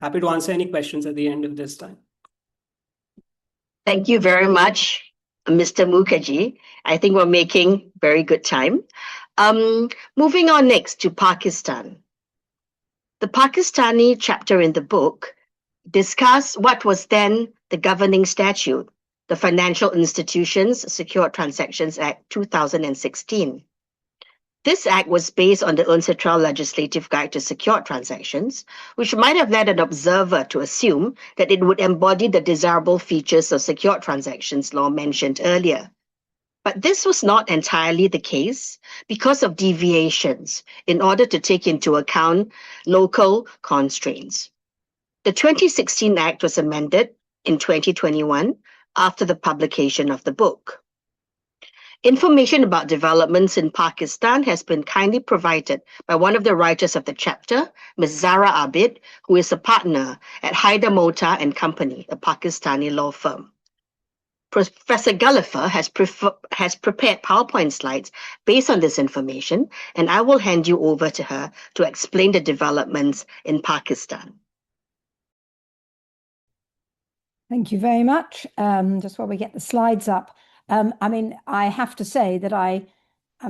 Happy to answer any questions at the end of this time. Thank you very much, Mr. Mukherjee. I think we're making very good time. Moving on next to Pakistan. The Pakistani chapter in the book discuss what was then the governing statute, the Financial Institutions Secured Transactions Act 2016. This act was based on the UNCITRAL Legislative Guide to Secured Transactions, which might have led an observer to assume that it would embody the desirable features of secured transactions law mentioned earlier. But this was not entirely the case because of deviations in order to take into account local constraints. The 2016 Act was amended in 2021 after the publication of the book. Information about developments in Pakistan has been kindly provided by one of the writers of the chapter, Ms. Zara Abid, who is a partner at Haider Mota and Company, a Pakistani law firm. Professor Gullifer has prepared PowerPoint slides based on this information, and I will hand you over to her to explain the developments in Pakistan. Thank you very much. Just while we get the slides up, I mean, I have to say that I'm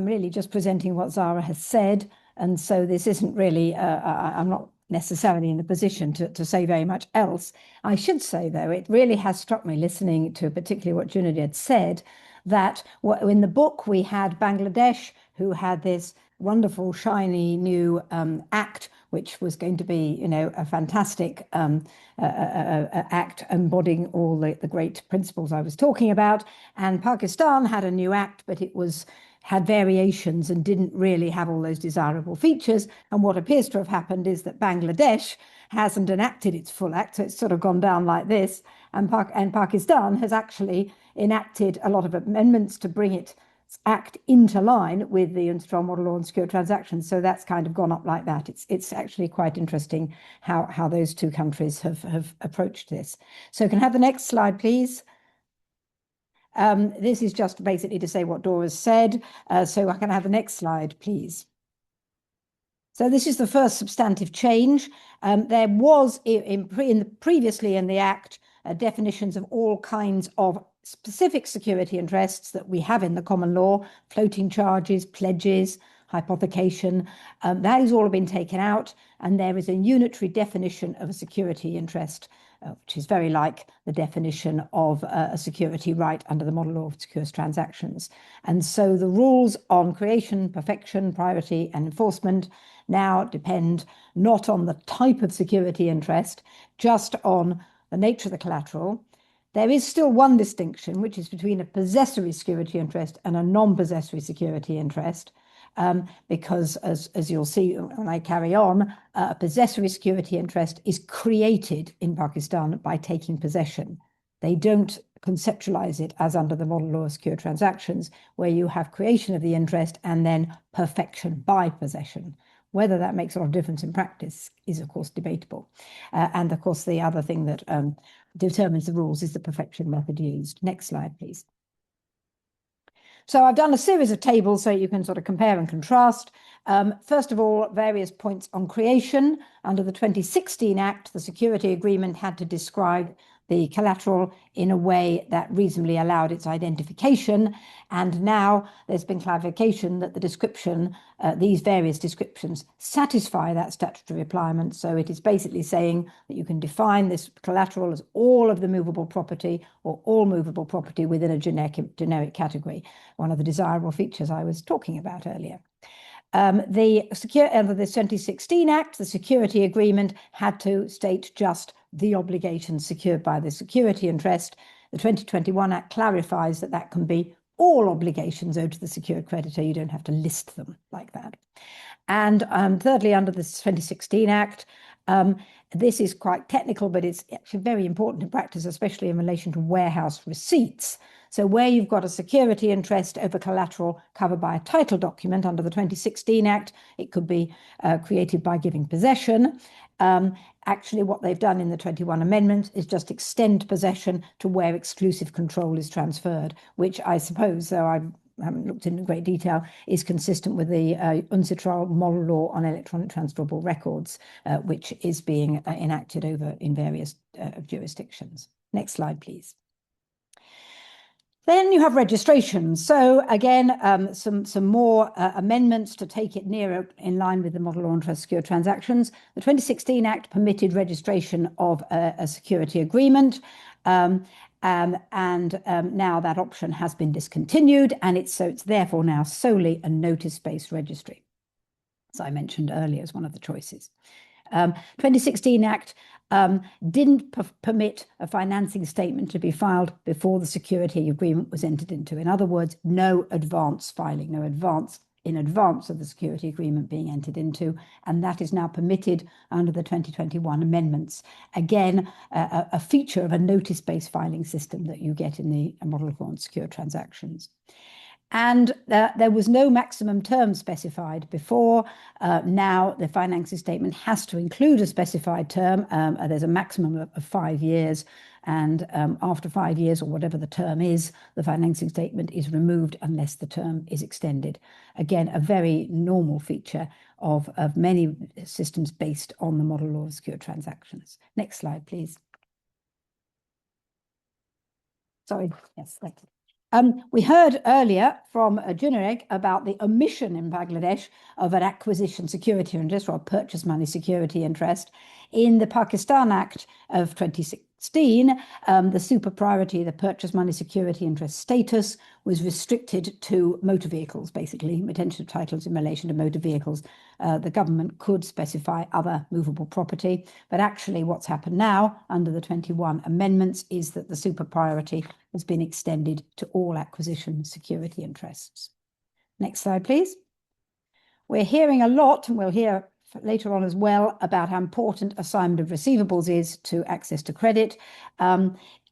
really just presenting what Zara has said, and so this isn't really, I'm not necessarily in a position to say very much else. I should say, though, it really has struck me listening to particularly what Junayed had said, that in the book we had Bangladesh, who had this wonderful, shiny new act, which was going to be, you know, a fantastic act embodying all the great principles I was talking about. And Pakistan had a new act, but it had variations and didn't really have all those desirable features. And what appears to have happened is that Bangladesh hasn't enacted its full act, so it's sort of gone down like this. And Pakistan has actually enacted a lot of amendments to bring its act into line with the UNCITRAL Model Law on secure transactions. So that's kind of gone up like that. It's actually quite interesting how those two countries have approached this. So can I have the next slide, please? This is just basically to say what Dora's said. So I can have the next slide, please. So this is the first substantive change. There was previously in the Act definitions of all kinds of specific security interests that we have in the common law, floating charges, pledges, hypothecation. That has all been taken out, and there is a unitary definition of a security interest, which is very like the definition of a security right under the model law of secure transactions. And so the rules on creation, perfection, priority, and enforcement now depend not on the type of security interest, just on the nature of the collateral. There is still one distinction, which is between a possessory security interest and a non-possessory security interest, because as you'll see when I carry on, a possessory security interest is created in Pakistan by taking possession. They don't conceptualize it as under the model law of secure transactions, where you have creation of the interest and then perfection by possession. Whether that makes a lot of difference in practice is, of course, debatable. And, of course, the other thing that determines the rules is the perfection method used. Next slide, please. So I've done a series of tables so you can sort of compare and contrast. First of all, various points on creation. Under the 2016 Act, the security agreement had to describe the collateral in a way that reasonably allowed its identification. And now there's been clarification that the description, these various descriptions satisfy that statutory requirement. So it is basically saying that you can define this collateral as all of the movable property or all movable property within a generic category, one of the desirable features I was talking about earlier. Under the 2016 Act, the security agreement had to state just the obligations secured by the security interest. The 2021 Act clarifies that that can be all obligations owed to the secured creditor. You don't have to list them like that. And thirdly, under the 2016 Act, this is quite technical, but it's actually very important in practice, especially in relation to warehouse receipts. So where you've got a security interest over collateral covered by a title document under the 2016 Act, it could be created by giving possession. Actually, what they've done in the 21 Amendment is just extend possession to where exclusive control is transferred, which I suppose, though I haven't looked into great detail, is consistent with the UNCITRAL Model Law on electronic transferable records, which is being enacted over in various jurisdictions. Next slide, please. Then you have registration. So again, some more amendments to take it nearer in line with the model law on secure transactions. The 2016 Act permitted registration of a security agreement. And now that option has been discontinued, and it's therefore now solely a notice-based registry, as I mentioned earlier, as one of the choices. 2016 Act didn't permit a financing statement to be filed before the security agreement was entered into. In other words, no advance filing, no advance in advance of the security agreement being entered into, and that is now permitted under the 2021 amendments. Again, a feature of a notice-based filing system that you get in the model law on secure transactions. And there was no maximum term specified before. Now the financing statement has to include a specified term. There's a maximum of 5 years. And after 5 years, or whatever the term is, the financing statement is removed unless the term is extended. Again, a very normal feature of many systems based on the model law of secure transactions. Next slide, please. Sorry, yes, thank you. We heard earlier from Junayed about the omission in Bangladesh of an acquisition security interest or a purchase money security interest. In the Pakistan Act of 2016, the super priority, the purchase money security interest status was restricted to motor vehicles, basically, retention of titles in relation to motor vehicles. The government could specify other movable property, but actually what's happened now under the 21 amendments is that the super priority has been extended to all acquisition security interests. Next slide, please. We're hearing a lot, and we'll hear later on as well, about how important assignment of receivables is to access to credit.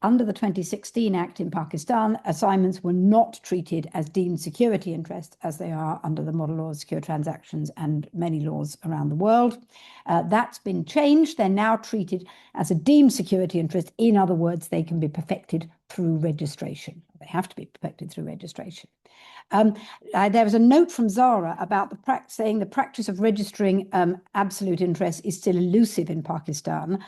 Under the 2016 Act in Pakistan, assignments were not treated as deemed security interests as they are under the model law of secure transactions and many laws around the world. That's been changed. They're now treated as a deemed security interest. In other words, they can be perfected through registration. They have to be perfected through registration. There was a note from Zara about saying the practice of registering absolute interest is still elusive in Pakistan.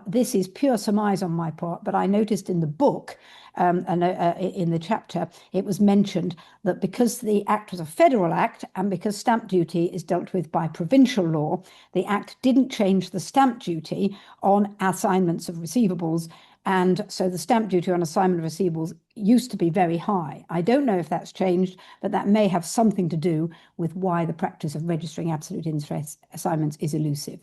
This is pure surmise on my part, but I noticed in the book, in the chapter, it was mentioned that because the Act was a federal act and because stamp duty is dealt with by provincial law, the Act didn't change the stamp duty on assignments of receivables. And so the stamp duty on assignment of receivables used to be very high. I don't know if that's changed, but that may have something to do with why the practice of registering absolute interest assignments is elusive.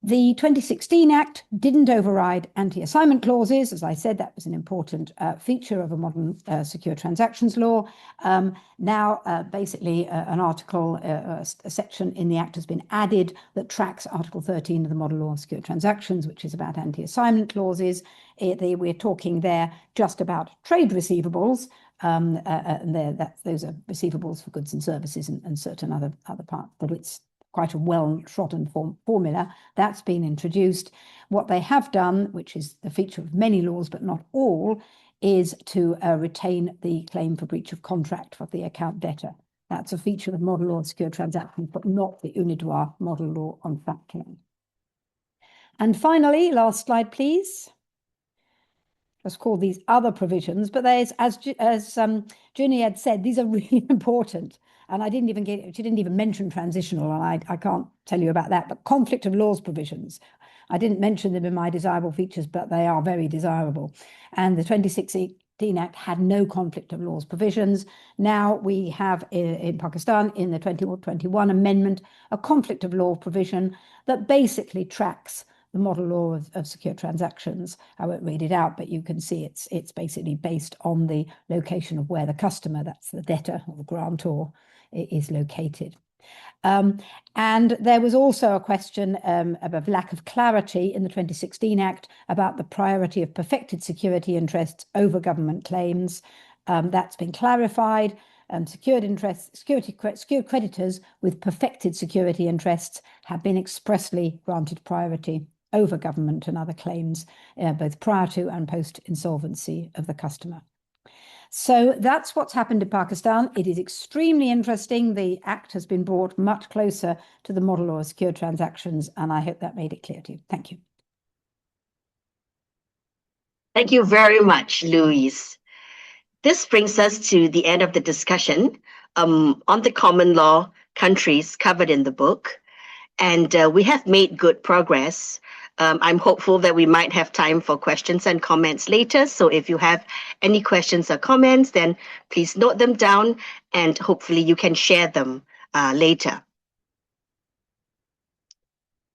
The 2016 Act didn't override anti-assignment clauses. As I said, that was an important feature of a modern secure transactions law. Now, basically, an article, a section in the Act has been added that tracks Article 13 of the Model Law of Secure Transactions, which is about anti-assignment clauses. We're talking there just about trade receivables. Those are receivables for goods and services and certain other parts, but it's quite a well-trodden formula that's been introduced. What they have done, which is the feature of many laws, but not all, is to retain the claim for breach of contract of the account debtor. That's a feature of model law of secure transactions, but not the UNIDROIT model law on factoring. And finally, last slide, please. Let's call these other provisions, but there's, as Junayed said, these are really important. And she didn't even mention transitional, and I can't tell you about that, but conflict of laws provisions. I didn't mention them in my desirable features, but they are very desirable. And the 2016 Act had no conflict of laws provisions. Now we have in Pakistan, in the 2021 amendment, a conflict of law provision that basically tracks the model law of secure transactions. I won't read it out, but you can see it's basically based on the location of where the customer, that's the debtor or the grantor, is located. And there was also a question of lack of clarity in the 2016 Act about the priority of perfected security interests over government claims. That's been clarified. Secured creditors with perfected security interests have been expressly granted priority over government and other claims, both prior to and post-insolvency of the customer. So that's what's happened in Pakistan. It is extremely interesting. The Act has been brought much closer to the model law of secure transactions, and I hope that made it clear to you. Thank you. Thank you very much, Louise. This brings us to the end of the discussion on the common law countries covered in the book. And we have made good progress. I'm hopeful that we might have time for questions and comments later. So if you have any questions or comments, then please note them down and hopefully you can share them later.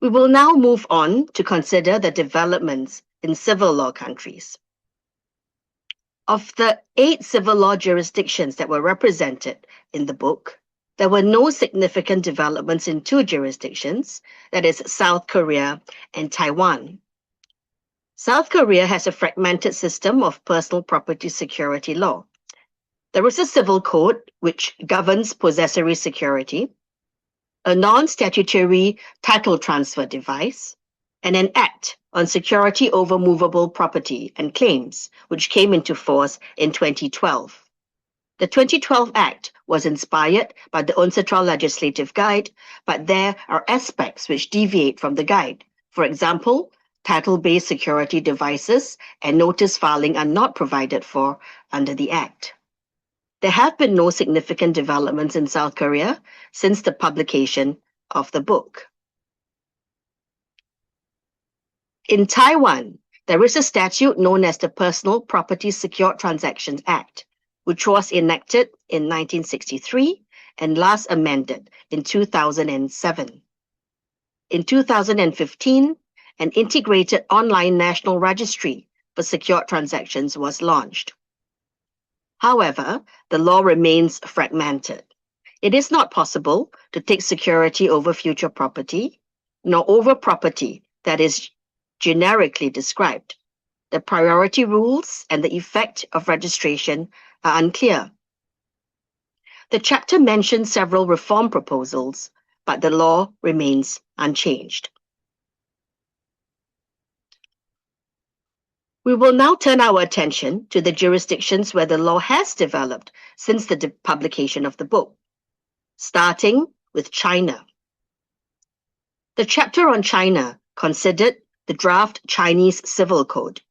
We will now move on to consider the developments in civil law countries. Of the 8 civil law jurisdictions that were represented in the book, there were no significant developments in 2 jurisdictions, that is South Korea and Taiwan. South Korea has a fragmented system of personal property security law. There is a civil code which governs possessory security, a non-statutory title transfer device, and an act on security over movable property and claims, which came into force in 2012. The 2012 Act was inspired by the UNCITRAL Legislative Guide, but there are aspects which deviate from the guide. For example, title-based security devices and notice filing are not provided for under the Act. There have been no significant developments in South Korea since the publication of the book. In Taiwan, there is a statute known as the Personal Property Secured Transactions Act, which was enacted in 1963 and last amended in 2007. In 2015, an integrated online national registry for secured transactions was launched. However, the law remains fragmented. It is not possible to take security over future property, nor over property that is generically described. The priority rules and the effect of registration are unclear. The chapter mentions several reform proposals, but the law remains unchanged. We will now turn our attention to the jurisdictions where the law has developed since the publication of the book, starting with China. The chapter on China considered the draft Chinese Civil Code.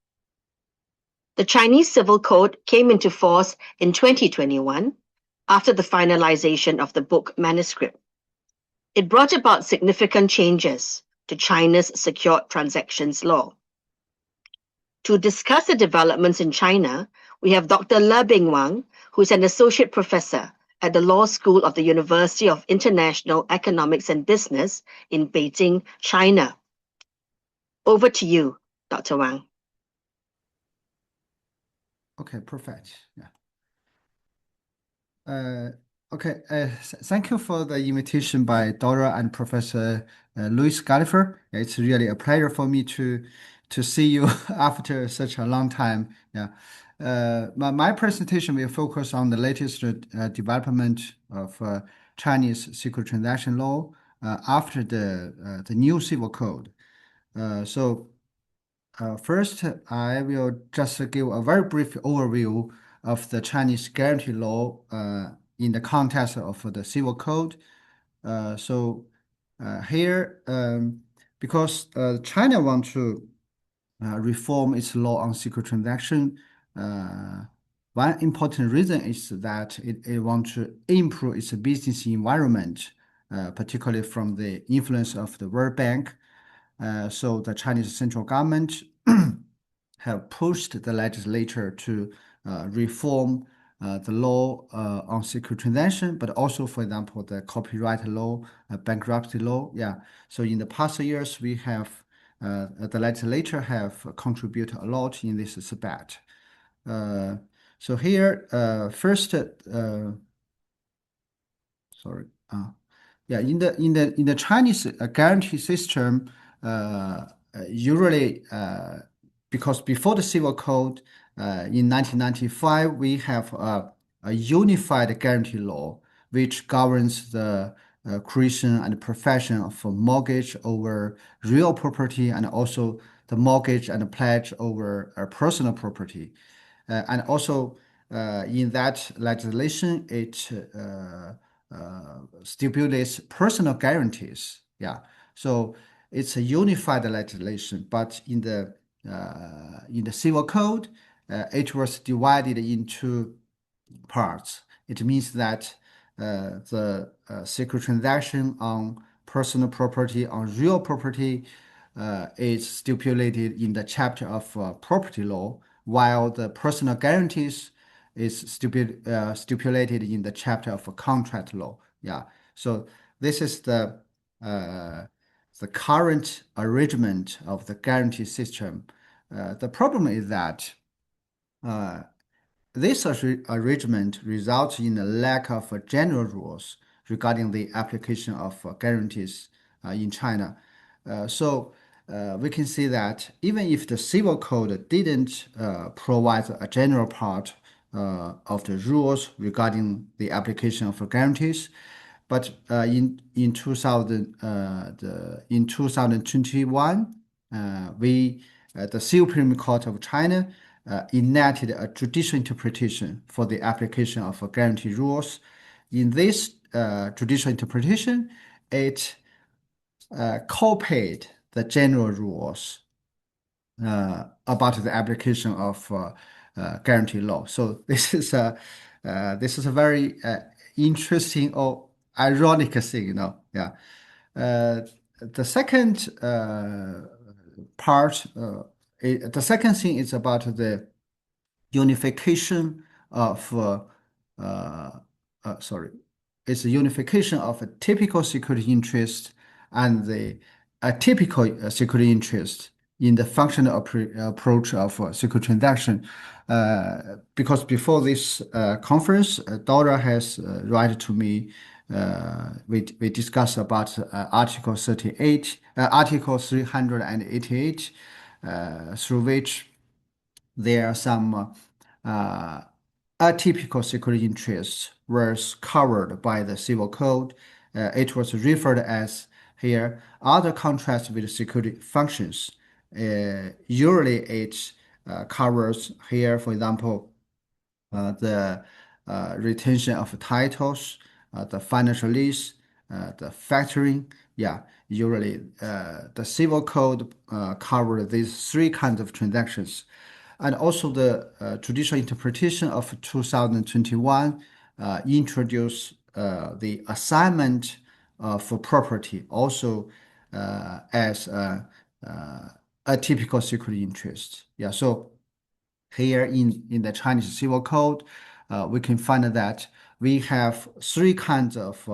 The Chinese Civil Code came into force in 2021 after the finalization of the book manuscript. It brought about significant changes to China's secured transactions law. To discuss the developments in China, we have Dr. Lebing Wang, who is an associate professor at the Law School of the University of International Economics and Business in Beijing, China. Over to you, Dr. Wang. Okay, perfect. Yeah. Thank you for the invitation by Dora and Professor Louise Gullifer. It's really a pleasure for me to see you after such a long time. Yeah. My presentation will focus on the latest development of Chinese secret transaction law after the new civil code. First, I will just give a very brief overview of the Chinese guarantee law in the context of the civil code. Here, because China wants to reform its law on secret transaction, one important reason is that it wants to improve its business environment, particularly from the influence of the World Bank. So the Chinese central government have pushed the legislature to reform the law on secret transaction, but also, for example, the copyright law, bankruptcy law. Yeah. So in the past years, we have the legislature have contributed a lot in this respect. So here, first, sorry. Yeah, in the Chinese guarantee system, usually because before the civil code in 1995, we have a unified guarantee law which governs the creation and profession of mortgage over real property and also the mortgage and pledge over personal property. And also in that legislation, it stipulates personal guarantees. Yeah. So it's a unified legislation, but in the civil code, it was divided into parts. It means that the secret transaction on personal property, on real property, is stipulated in the chapter of property law, while the personal guarantees is stipulated in the chapter of contract law. Yeah. So this is the current arrangement of the guarantee system. The problem is that this arrangement results in a lack of general rules regarding the application of guarantees in China. So we can see that even if the civil code didn't provide a general part of the rules regarding the application of guarantees. But in 2021, the Supreme Court of China enacted a judicial interpretation for the application of guarantee rules. In this judicial interpretation, it copied the general rules about the application of guarantee law. So this is a very interesting or ironic thing, you know. Yeah. The second part, the second thing is about the unification of it's the unification of a typical security interest and the atypical security interest in the functional approach of security transaction. Because before this conference, Dora has written to me. We discussed about Article 388, through which there are some atypical security interests was covered by the civil code. It was referred as here other contracts with security functions. Usually it covers here, for example, the retention of titles, the financial lease, the factoring. Yeah, usually the civil code covers these three kinds of transactions. And also the judicial interpretation of 2021 introduced the assignment for property also as a typical security interest. Yeah, so here in the Chinese Civil Code, we can find that we have three kinds of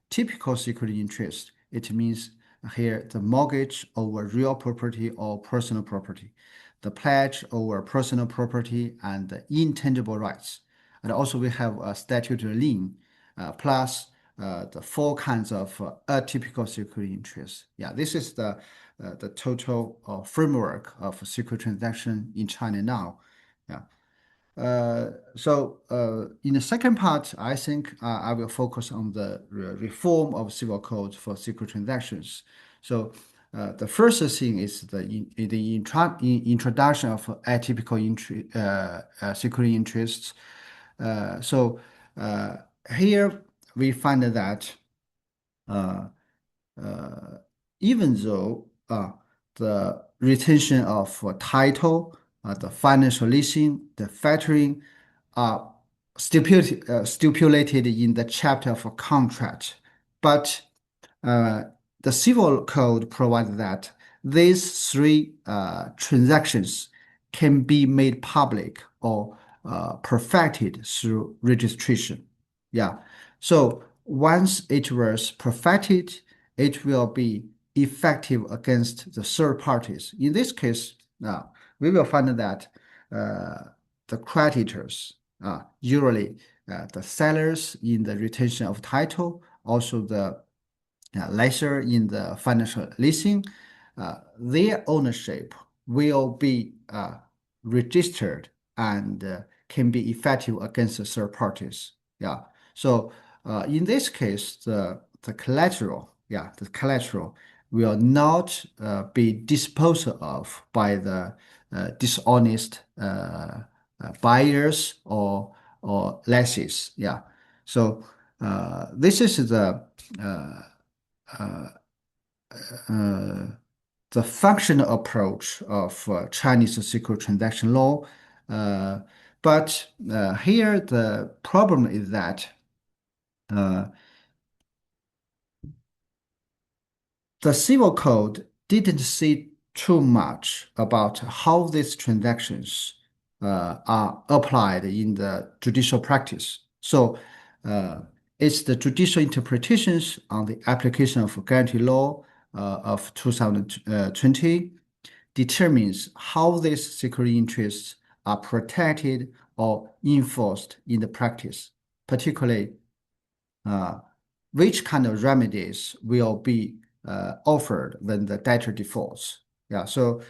typical security interest. It means here the mortgage over real property or personal property, the pledge over personal property, and the intangible rights. And also we have a statutory lien, plus the four kinds of atypical security interest. Yeah, this is the total framework of security transaction in China now. Yeah. So in the second part, I think I will focus on the reform of civil code for security transactions. So the first thing is the introduction of atypical security interests. So here we find that even though the retention of title, the financial leasing, the factoring are stipulated in the chapter of a contract, but the civil code provides that these three transactions can be made public or perfected through registration. Yeah. So once it was perfected, it will be effective against the third parties. In this case, now we will find that the creditors, usually the sellers in the retention of title, also the lessor in the financial leasing, their ownership will be registered and can be effective against the third parties. Yeah. So in this case, the collateral will not be disposed of by the dishonest buyers or lessees. Yeah. So this is the functional approach of Chinese security transaction law. But here the problem is that the civil code didn't say too much about how these transactions are applied in the judicial practice. So it's the judicial interpretations on the application of guarantee law of 2020 determines how these security interests are protected or enforced in the practice, particularly which kind of remedies will be offered when the debtor defaults. Yeah, so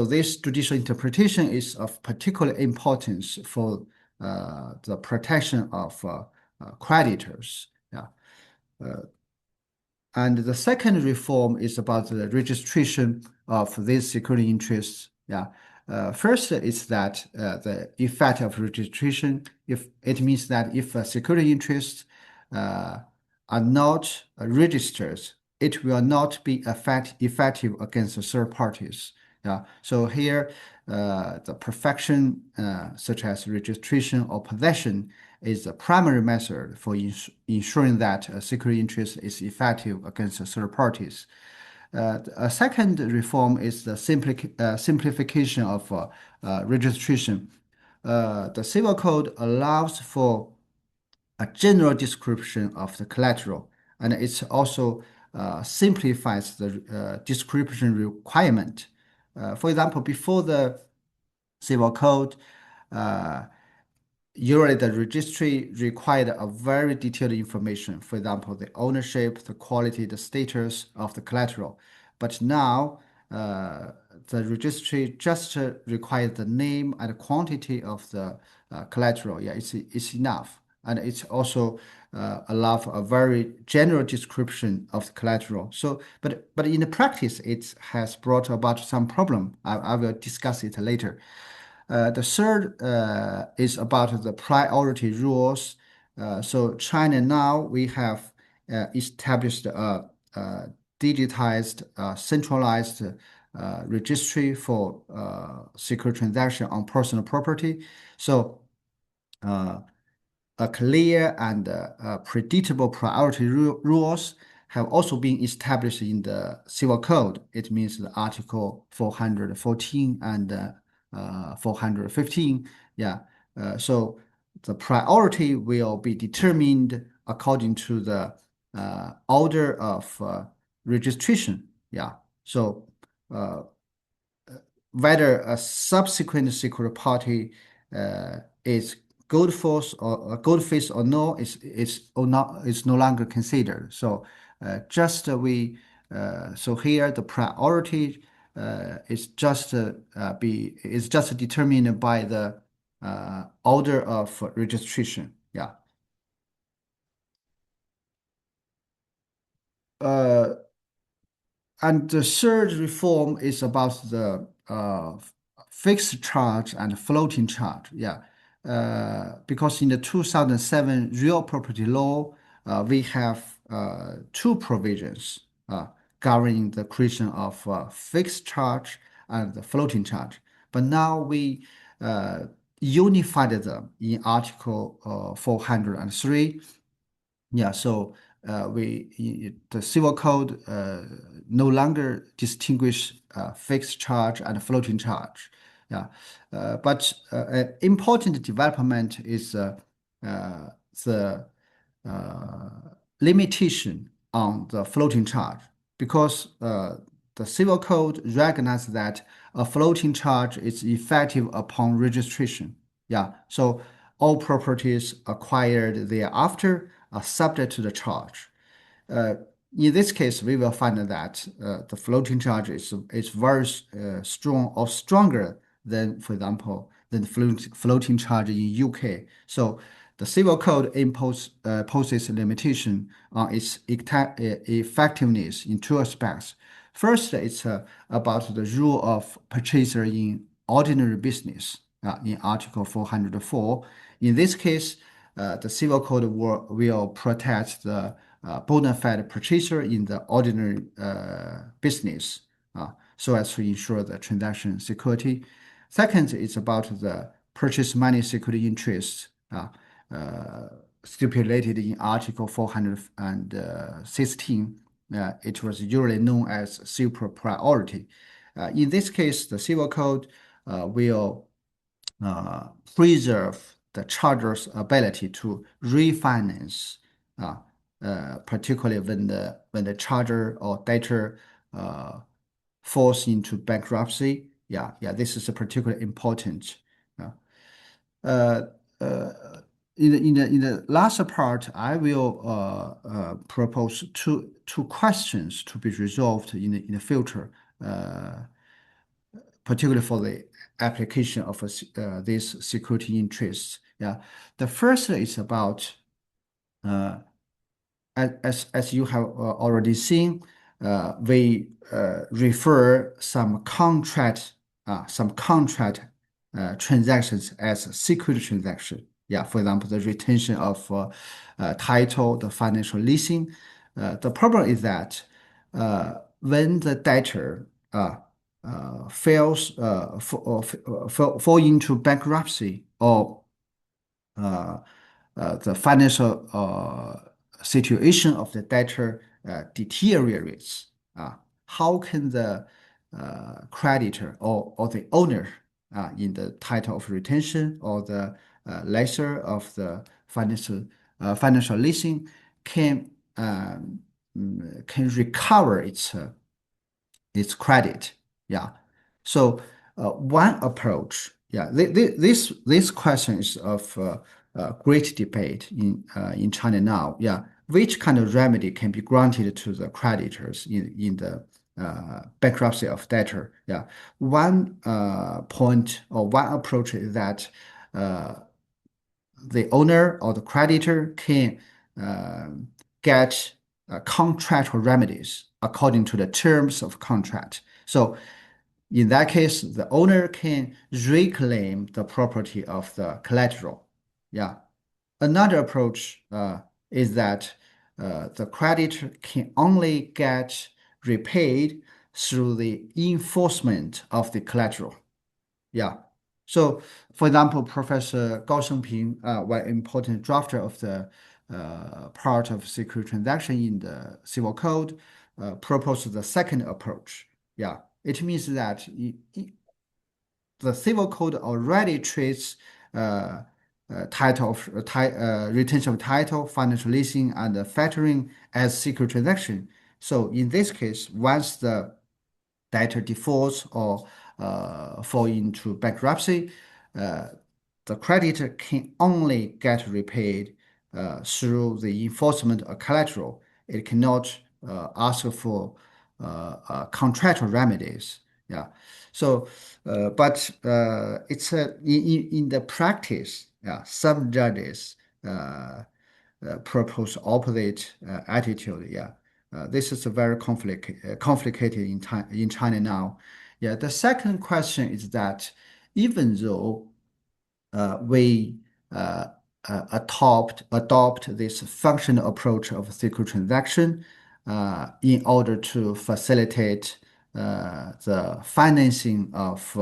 this judicial interpretation is of particular importance for the protection of creditors. Yeah. And the second reform is about the registration of these security interests. Yeah. First is that the effect of registration, if it means that if security interests are not registered, it will not be effective against third parties. Yeah. So here, the perfection, such as registration or possession, is the primary method for ensuring that a security interest is effective against third parties. A second reform is the simplification of registration. The Civil Code allows for a general description of the collateral, and it also simplifies the description requirement. For example, before the Civil Code, usually the registry required a very detailed information. For example, the ownership, the quality, the status of the collateral. But now, the registry just requires the name and quantity of the collateral. Yeah, it's enough. And it's also allow for a very general description of the collateral. So, but in the practice, it has brought about some problem. I will discuss it later. The third is about the priority rules. So China now, we have established a digitized, centralized registry for secure transaction on personal property. So a clear and predictable priority rules have also been established in the Civil Code. It means the Article 414 and 415. Yeah. So the priority will be determined according to the order of registration. Yeah. So whether a subsequent secret party is good faith or no is no longer considered. So so here the priority is just determined by the order of registration. Yeah. And the third reform is about the fixed charge and floating charge. Yeah. Because in the 2007 real property law, we have two provisions governing the creation of fixed charge and the floating charge. But now we unified them in Article 403. Yeah, so the Civil Code no longer distinguish fixed charge and floating charge. Yeah, but an important development is the limitation on the floating charge, because the Civil Code recognizes that a floating charge is effective upon registration. Yeah, so all properties acquired thereafter are subject to the charge. In this case, we will find that the floating charge is very strong or stronger than, for example, than the floating charge in UK. So the Civil Code poses a limitation on its effectiveness in two aspects. First, it's about the rule of purchaser in ordinary business in Article 404. In this case, the Civil Code will protect the bona fide purchaser in the ordinary business, so as to ensure the transaction security. Second, it's about the purchase money security interest stipulated in Article 416. It was usually known as super priority. In this case, the Civil Code will preserve the charger's ability to refinance, particularly when the charger or debtor falls into bankruptcy. Yeah, this is a particularly important. In the last part, I will propose two questions to be resolved in the future, particularly for the application of these security interests. Yeah, the first is about as you have already seen, we refer some contract transactions as a secret transaction. Yeah, for example, the retention of title, the financial leasing. The problem is that when the debtor fall into bankruptcy or the financial situation of the debtor deteriorates, how can the creditor or the owner in the title of retention or the lessor of the financial leasing can recover its credit? Yeah. So one approach, yeah, this question is of great debate in China now. Yeah, which kind of remedy can be granted to the creditors in the bankruptcy of debtor? Yeah, one point or one approach is that the owner or the creditor can get contractual remedies according to the terms of contract. So in that case, the owner can reclaim the property of the collateral. Yeah. Another approach is that the creditor can only get repaid through the enforcement of the collateral. Yeah. So, for example, Professor Gao Shengping, one important drafter of the part of secret transaction in the civil code, proposed the second approach. Yeah, it means that the civil code already treats retention of title, financial leasing, and factoring as secret transaction. So in this case, once the debtor defaults or fall into bankruptcy, the creditor can only get repaid through the enforcement of collateral. It cannot ask for contractual remedies. Yeah. So, but it's in the practice. Yeah, some judges propose opposite attitude. Yeah. This is a very complicated in China now. Yeah, the second question is that even though we adopt this functional approach of secret transaction in order to facilitate the financing of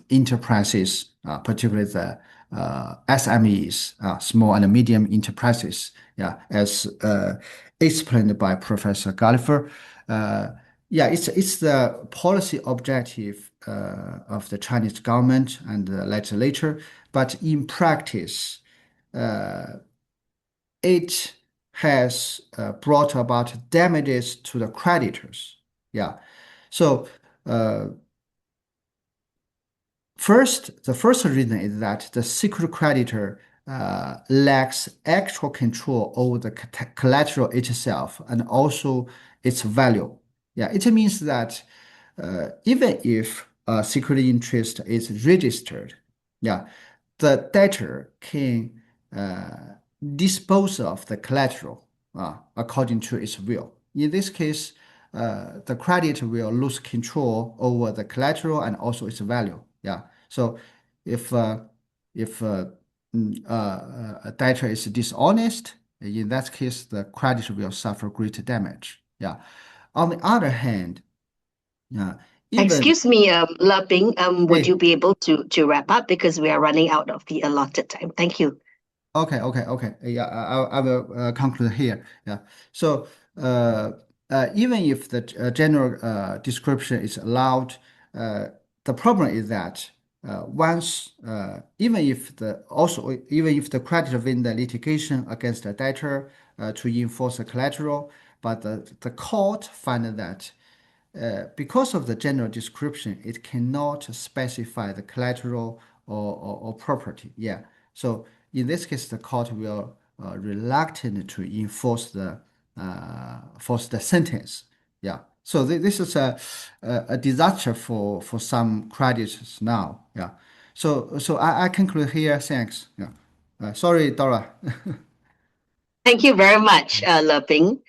enterprises, particularly the SMEs, small and medium enterprises. Yeah, as explained by Professor Gullifer. Yeah, it's the policy objective of the Chinese government and the legislature, but in practice, it has brought about damages to the creditors. Yeah, so the first reason is that the secret creditor lacks actual control over the collateral itself and also its value. Yeah, it means that even if a secret interest is registered, yeah, the debtor can dispose of the collateral according to its will. In this case, the creditor will lose control over the collateral and also its value. Yeah. So if a debtor is dishonest, in that case, the creditor will suffer great damage. Yeah. On the other hand, Excuse me, Lebing, would Hey. you be able to wrap up because we are running out of the allotted time? Thank you. Okay. Yeah, I will conclude here. Yeah. So even if the general description is allowed, the problem is that once even if the creditor win the litigation against the debtor to enforce the collateral, but the court find that because of the general description, it cannot specify the collateral or property. Yeah. So in this case, the court will reluctant to enforce the sentence. Yeah. So this is a disaster for some creditors now. Yeah. So I conclude here. Thanks. Yeah. Sorry, Dora. Thank you very much, Lebing.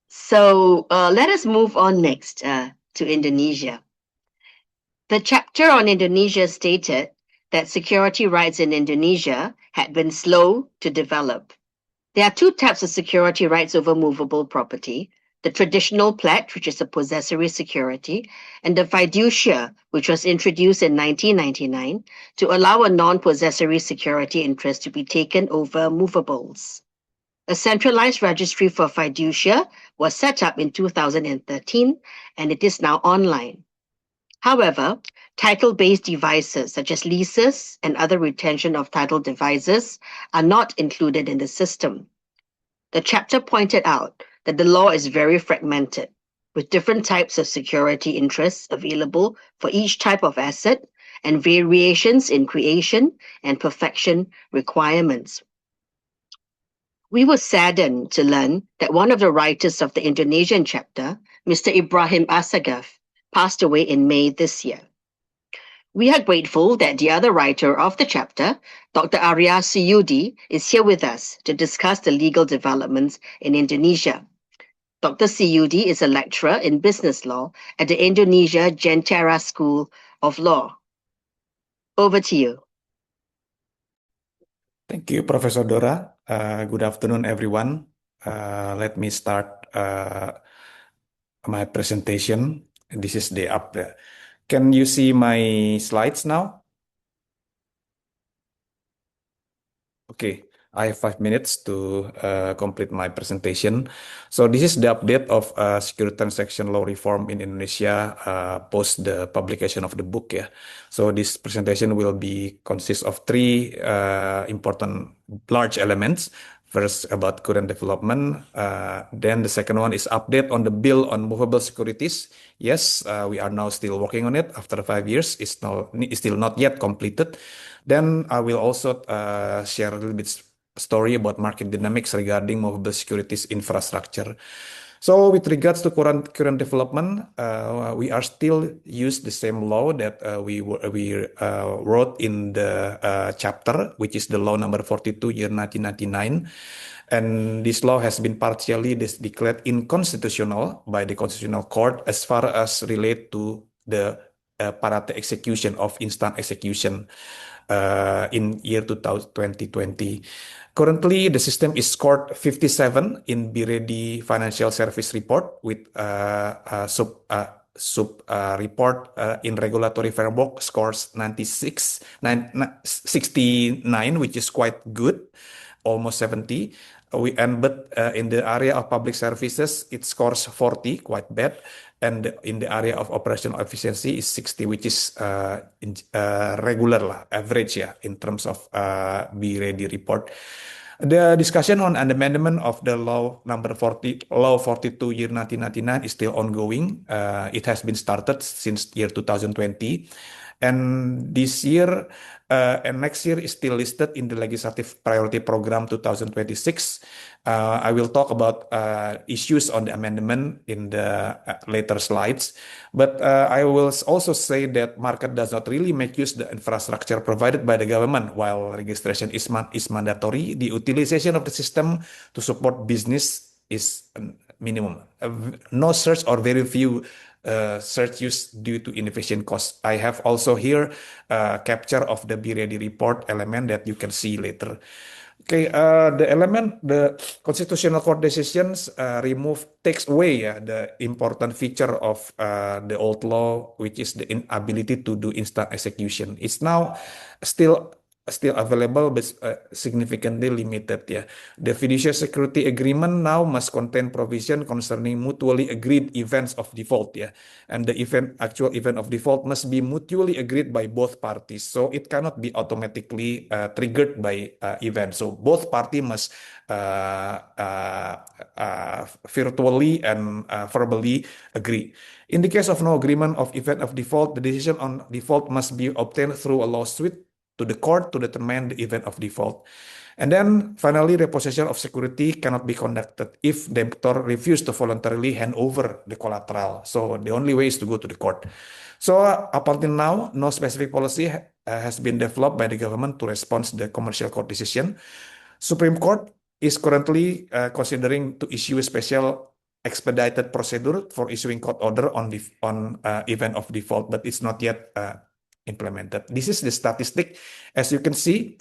So let us move on next to Indonesia. The chapter on Indonesia stated that security rights in Indonesia had been slow to develop. There are two types of security rights over movable property: the traditional pledge, which is a possessory security, and the fiducia, which was introduced in 1999 to allow a non-possessory security interest to be taken over movables. A centralized registry for fiducia was set up in 2013, and it is now online. However, title-based devices such as leases and other retention of title devices are not included in the system. The chapter pointed out that the law is very fragmented, with different types of security interests available for each type of asset and variations in creation and perfection requirements. We were saddened to learn that one of the writers of the Indonesian chapter, Mr. Ibrahim Assegaf, passed away in May this year. We are grateful that the other writer of the chapter, Dr. Aria SUYUDI, is here with us to discuss the legal developments in Indonesia. Dr. SUYUDI is a lecturer in business law at the Indonesia Jentera School of Law. Over to you. Thank you, Professor Dora. Good afternoon, everyone. Let me start my presentation. This is the update. Can you see my slides now? Okay, I have 5 minutes to complete my presentation. So this is the update of security transaction law reform in Indonesia post the publication of the book. Yeah. So this presentation will consist of 3 important large elements. First, about current development. Then the second one is update on the bill on movable securities. Yes, we are now still working on it after 5 years. It's still not yet completed. Then I will also share a little bit story about market dynamics regarding movable securities infrastructure. So with regards to current development, we are still use the same law that we wrote in the chapter, which is the law number 42 year 1999. And this law has been partially declared inconstitutional by the Constitutional Court as far as relate to the parate execution of instant execution in year 2020. Currently, the system is scored 57 in Be Ready Financial Service Report with sub report in regulatory framework scores 69, which is quite good, almost 70. But in the area of public services, it scores 40, quite bad. And in the area of operational efficiency is 60, which is regular average, in terms of Be Ready report. The discussion on an amendment of the law number 42 year 1999 is still ongoing. It has been started since year 2020. And this year and next year is still listed in the Legislative Priority Program 2026. I will talk about issues on the amendment in the later slides. But I will also say that market does not really make use the infrastructure provided by the government. While registration is mandatory, the utilization of the system to support business is minimum. No search or very few search use due to inefficient costs. I have also here capture of the Be Ready report element that you can see later. Okay, the Constitutional Court decisions takes away the important feature of the old law, which is the inability to do instant execution. It's now still available, but significantly limited. The fiduciary security agreement now must contain provision concerning mutually agreed events of default. And the actual event of default must be mutually agreed by both parties. So it cannot be automatically triggered by event. So both parties must virtually and verbally agree. In the case of no agreement of event of default, the decision on default must be obtained through a lawsuit to the court to determine the event of default. And then finally, repossession of security cannot be conducted if debtor refused to voluntarily hand over the collateral. So the only way is to go to the court. So up until now, no specific policy has been developed by the government to respond to the commercial court decision. Supreme Court is currently considering to issue a special expedited procedure for issuing court order on event of default, but it's not yet implemented. This is the statistic. As you can see,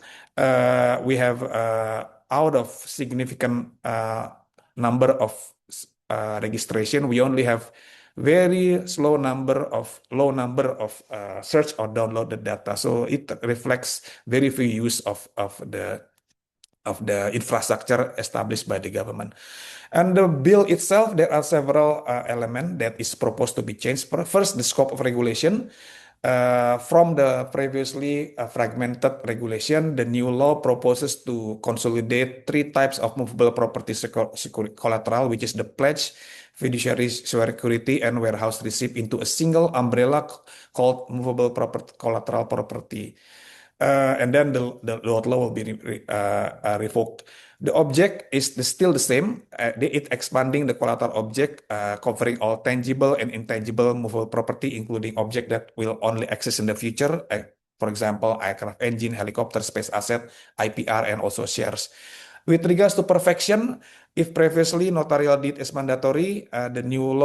we have out of significant number of registration, we only have very low number of search or downloaded data. So it reflects very few use of the infrastructure established by the government. And the bill itself, there are several elements that is proposed to be changed. First, the scope of regulation. From the previously fragmented regulation, the new law proposes to consolidate 3 types of movable property collateral, which is the pledge, fiduciary security, and warehouse receipt into a single umbrella called movable collateral property. And then the law will be revoked. The object is still the same. It's expanding the collateral object, covering all tangible and intangible movable property, including object that will only exist in the future. For example, aircraft engine, helicopter, space asset, IPR, and also shares. With regards to perfection, if previously notarial deed is mandatory, the new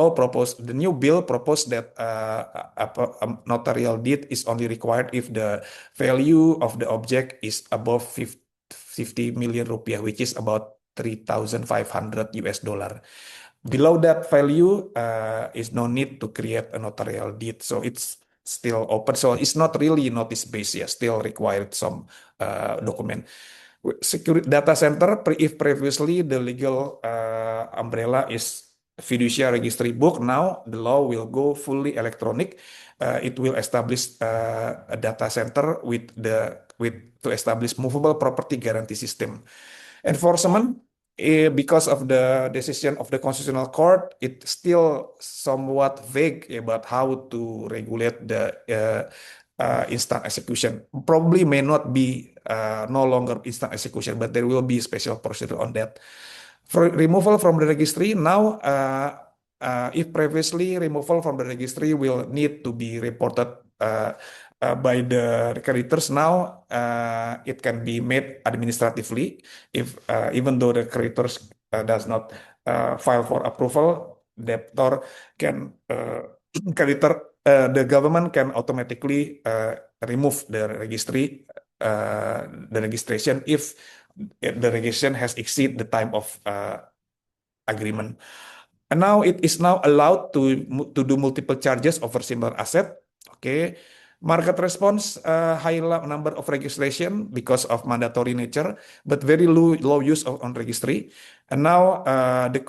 bill proposed that a notarial deed is only required if the value of the object is above 50 million rupiah, which is about $3,500 US. Below that value, is no need to create a notarial deed. So it's still open. So it's not really notice-based, yeah, still required some document. Security data center, if previously the legal umbrella is fiduciary registry book, now the law will go fully electronic. It will establish a data center to establish movable property guarantee system. Enforcement, because of the decision of the Constitutional Court, it's still somewhat vague about how to regulate the instant execution. Probably may not be no longer instant execution, but there will be special procedure on that. For removal from the registry, now if previously removal from the registry will need to be reported by the creditors, now it can be made administratively. If even though the creditors does not file for approval, debtor can the government can automatically remove the registration if the registration has exceeded the time of agreement. And now it is now allowed to do multiple charges over similar asset. Okay. Market response, high number of registration because of mandatory nature, but very low use on registry. And now the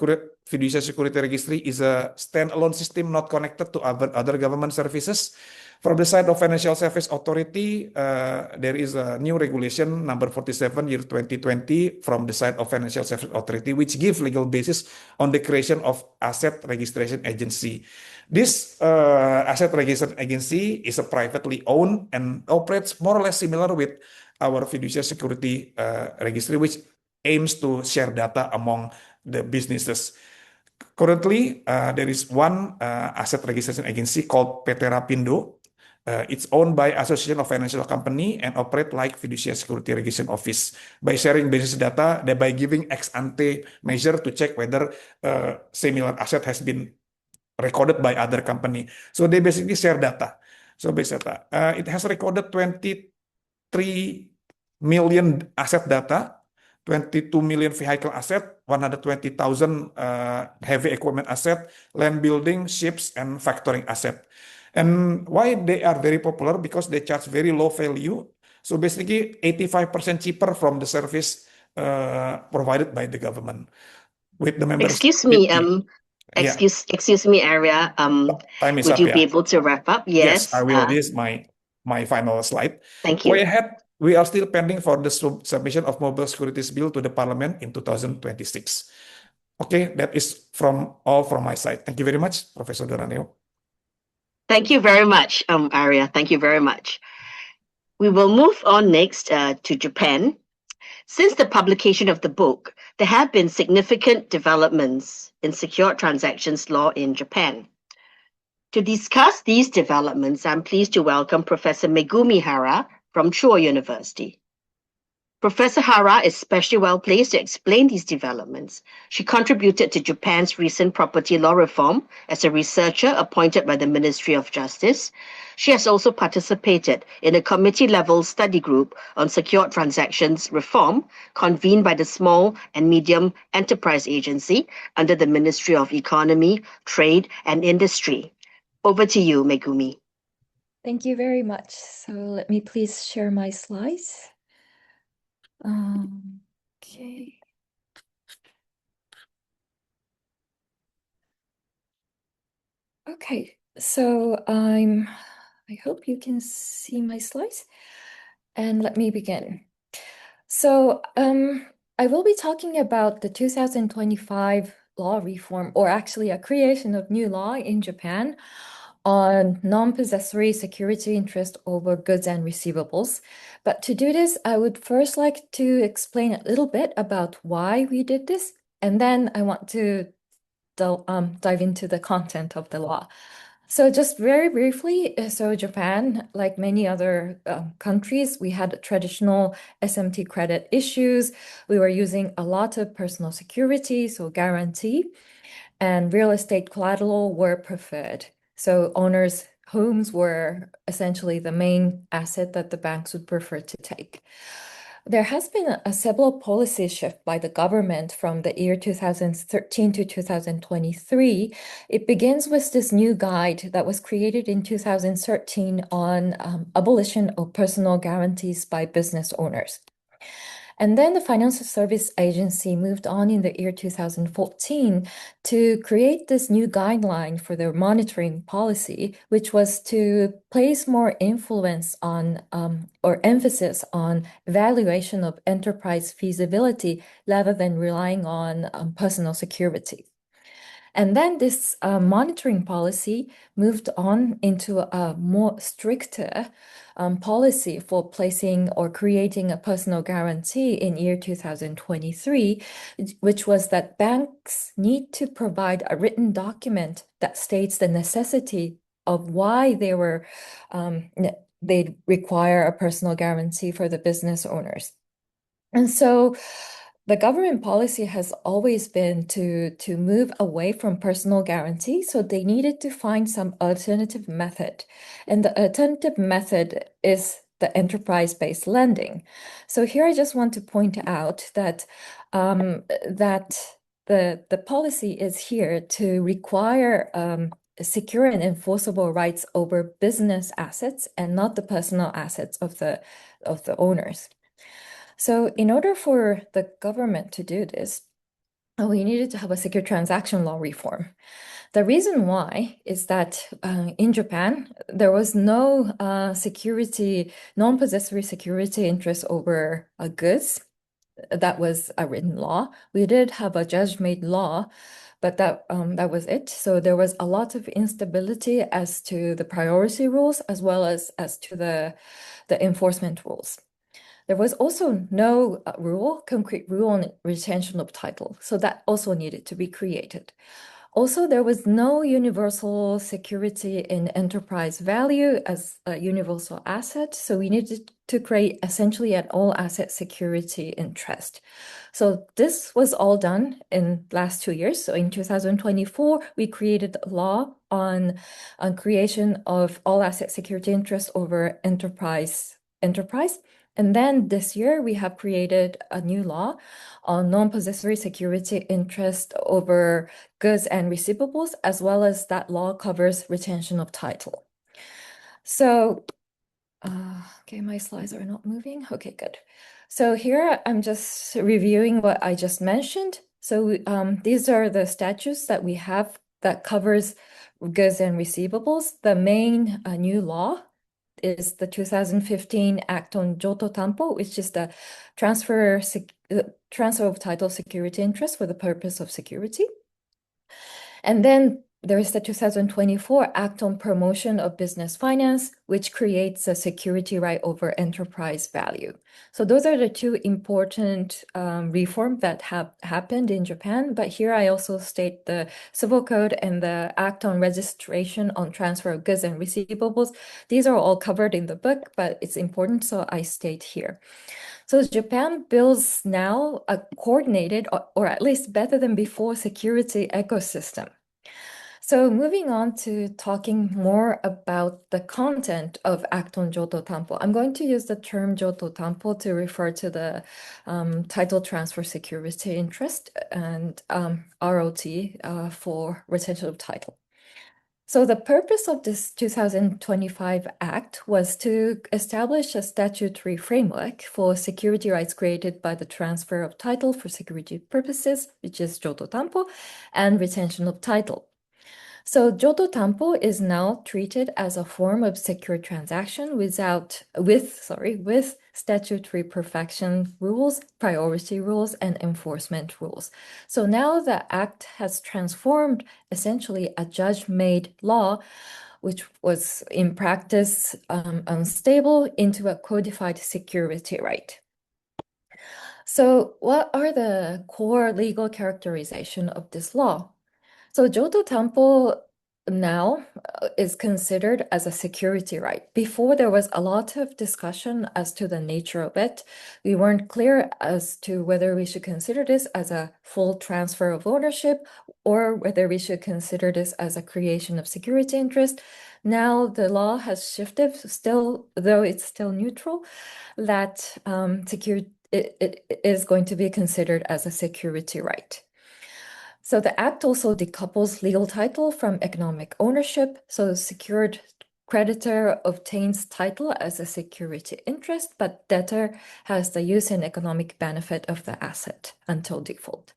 fiduciary security registry is a standalone system not connected to other government services. From the side of Financial Service Authority, there is a new regulation number 47 year 2020 from the side of Financial Service Authority, which gives legal basis on the creation of asset registration agency. This asset registration agency is a privately owned and operates more or less similar with our fiduciary security registry, which aims to share data among the businesses. Currently, there is one asset registration agency called PT Rapindo. It's owned by Association of Financial Company and operate like fiduciary security registration office by sharing business data, thereby giving ex ante measure to check whether similar asset has been recorded by other company. So they basically share data. So basically, it has recorded 23 million asset data, 22 million vehicle asset, 120,000 heavy equipment asset, land building, ships, and factoring asset. And why they are very popular? Because they charge very low value. So basically 85% cheaper from the service provided by the government. With the members. Excuse me, excuse me, Aria. Would you be able to wrap up? Yes, I will. This is my final slide. Thank you. Way ahead, we are still pending for the submission of Mobile Securities Bill to the Parliament in 2026. Okay, that is all from my side. Thank you very much, Professor Doraneo. Thank you very much, Aria. Thank you very much. We will move on next to Japan. Since the publication of the book, there have been significant developments in secured transactions law in Japan. To discuss these developments, I'm pleased to welcome Professor Megumi HARA from Chuo University. Professor HARA is especially well placed to explain these developments. She contributed to Japan's recent property law reform as a researcher appointed by the Ministry of Justice. She has also participated in a committee-level study group on secured transactions reform convened by the Small and Medium Enterprise Agency under the Ministry of Economy, Trade and Industry. Over to you, Megumi. Thank you very much. So let me please share my slides. Okay. Okay, so I hope you can see my slides, and let me begin. So I will be talking about the 2025 law reform, or actually a creation of new law in Japan on non-possessory security interest over goods and receivables. But to do this, I would first like to explain a little bit about why we did this, and then I want to dive into the content of the law. So just very briefly, so Japan, like many other countries, we had traditional SMT credit issues. We were using a lot of personal security, so guarantee, and real estate collateral were preferred. So owners' homes were essentially the main asset that the banks would prefer to take. There has been a several policy shift by the government from the year 2013 to 2023. It begins with this new guide that was created in 2013 on abolition of personal guarantees by business owners. And then the Financial Service Agency moved on in the year 2014 to create this new guideline for their monitoring policy, which was to place more influence on or emphasis on evaluation of enterprise feasibility rather than relying on personal security. And then this monitoring policy moved on into a more stricter policy for placing or creating a personal guarantee in year 2023, which was that banks need to provide a written document that states the necessity of why they require a personal guarantee for the business owners. And so the government policy has always been to move away from personal guarantee, so they needed to find some alternative method. And the alternative method is the enterprise-based lending. So here I just want to point out that the policy is here to require secure and enforceable rights over business assets and not the personal assets of the owners. So in order for the government to do this, we needed to have a secure transaction law reform. The reason why is that in Japan, there was no non-possessory security interest over goods. That was a written law. We did have a judge-made law, but that was it. So there was a lot of instability as to the priority rules as well as to the enforcement rules. There was also no concrete rule on retention of title, so that also needed to be created. Also, there was no universal security in enterprise value as a universal asset, so we needed to create essentially an all-asset security interest. So this was all done in last 2 years. So in 2024, we created a law on creation of all-asset security interest over enterprise. And then this year, we have created a new law on non-possessory security interest over goods and receivables, as well as that law covers retention of title. So, okay, my slides are not moving. Okay, good. So here I'm just reviewing what I just mentioned. So these are the statutes that we have that covers goods and receivables. The main new law is the 2015 Act on Joto Tampo, which is the transfer of title security interest for the purpose of security. And then there is the 2024 Act on Promotion of Business Finance, which creates a security right over enterprise value. So those are the two important reforms that have happened in Japan. But here I also state the Civil Code and the Act on Registration on Transfer of Goods and Receivables. These are all covered in the book, but it's important, so I state here. So Japan builds now a coordinated, or at least better than before, security ecosystem. So moving on to talking more about the content of Act on Joto Tampo, I'm going to use the term Joto Tampo to refer to the title transfer security interest and ROT for retention of title. So the purpose of this 2025 Act was to establish a statutory framework for security rights created by the transfer of title for security purposes, which is Joto Tampo, and retention of title. So Joto Tampo is now treated as a form of secure transaction with statutory perfection rules, priority rules, and enforcement rules. So now the Act has transformed essentially a judge-made law, which was in practice unstable, into a codified security right. So what are the core legal characterization of this law? So Joto Tampo now is considered as a security right. Before, there was a lot of discussion as to the nature of it. We weren't clear as to whether we should consider this as a full transfer of ownership or whether we should consider this as a creation of security interest. Now the law has shifted, still, though it's still neutral, that it is going to be considered as a security right. So the Act also decouples legal title from economic ownership. So secured creditor obtains title as a security interest, but debtor has the use and economic benefit of the asset until default.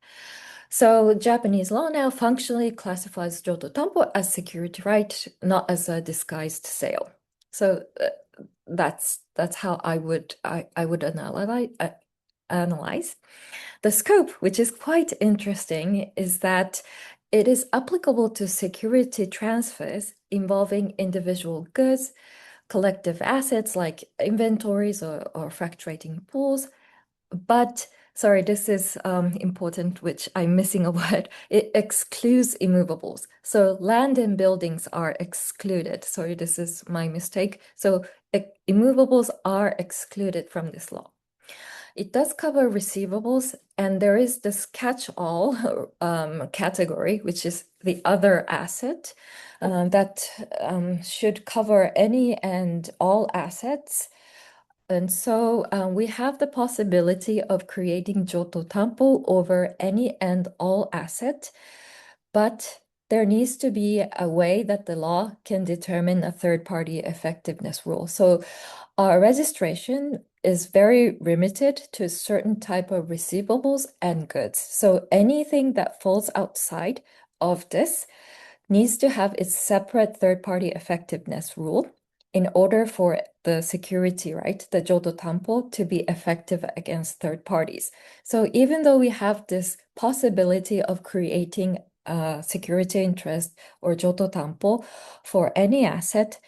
So Japanese law now functionally classifies Joto Tampo as security right, not as a disguised sale. So that's how I would analyze. The scope, which is quite interesting, is that it is applicable to security transfers involving individual goods, collective assets like inventories or fluctuating pools. But, sorry, this is important, which I'm missing a word. It excludes immovables. So land and buildings are excluded. Sorry, this is my mistake. So immovables are excluded from this law. It does cover receivables, and there is this catch-all category, which is the other asset that should cover any and all assets. And so we have the possibility of creating Joto Tampo over any and all asset, but there needs to be a way that the law can determine a third-party effectiveness rule. So our registration is very limited to a certain type of receivables and goods. So anything that falls outside of this needs to have its separate third-party effectiveness rule in order for the security right, the Joto Tampo, to be effective against third parties. So even though we have this possibility of creating a security interest or Joto Tampo for any asset,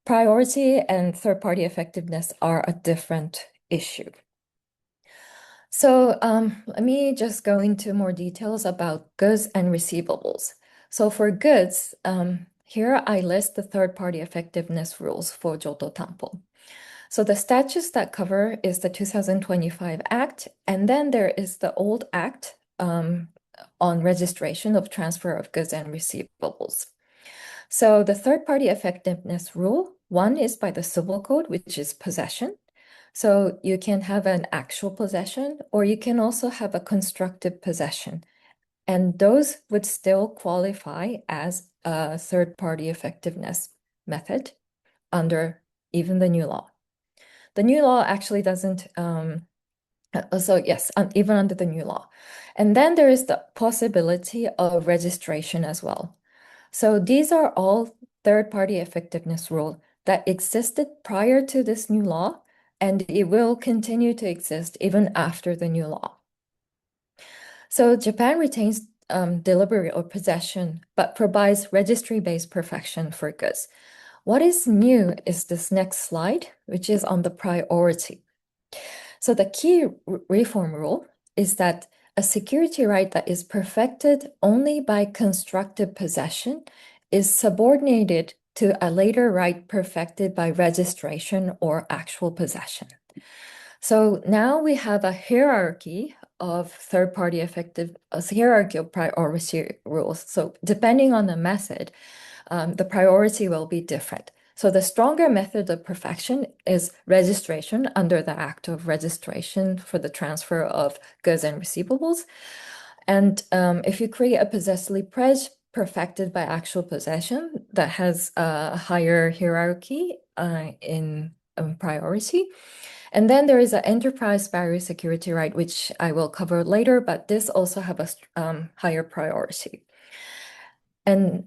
priority and third-party effectiveness are a different issue. So let me just go into more details about goods and receivables. So for goods, here I list the third-party effectiveness rules for Joto Tampo. So the statutes that cover is the 2025 Act, and then there is the old Act on registration of transfer of goods and receivables. So the third-party effectiveness rule, one is by the Civil Code, which is possession. So you can have an actual possession, or you can also have a constructive possession. And those would still qualify as a third-party effectiveness method under even the new law. The new law actually doesn't, even under the new law. And then there is the possibility of registration as well. So these are all third-party effectiveness rules that existed prior to this new law, and it will continue to exist even after the new law. So Japan retains delivery or possession, but provides registry-based perfection for goods. What is new is this next slide, which is on the priority. So the key reform rule is that a security right that is perfected only by constructive possession is subordinated to a later right perfected by registration or actual possession. So now we have a hierarchy of third-party effective, a hierarchy of priority rules. So depending on the method, the priority will be different. So the stronger method of perfection is registration under the Act of Registration for the transfer of goods and receivables. And if you create a possessively pledge perfected by actual possession, that has a higher hierarchy in priority. And then there is an enterprise barrier security right, which I will cover later, but this also have a higher priority. And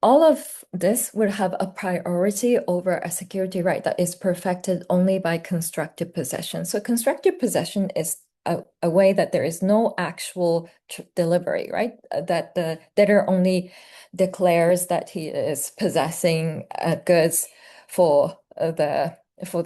all of this would have a priority over a security right that is perfected only by constructive possession. So constructive possession is a way that there is no actual delivery, right? That the debtor only declares that he is possessing goods for the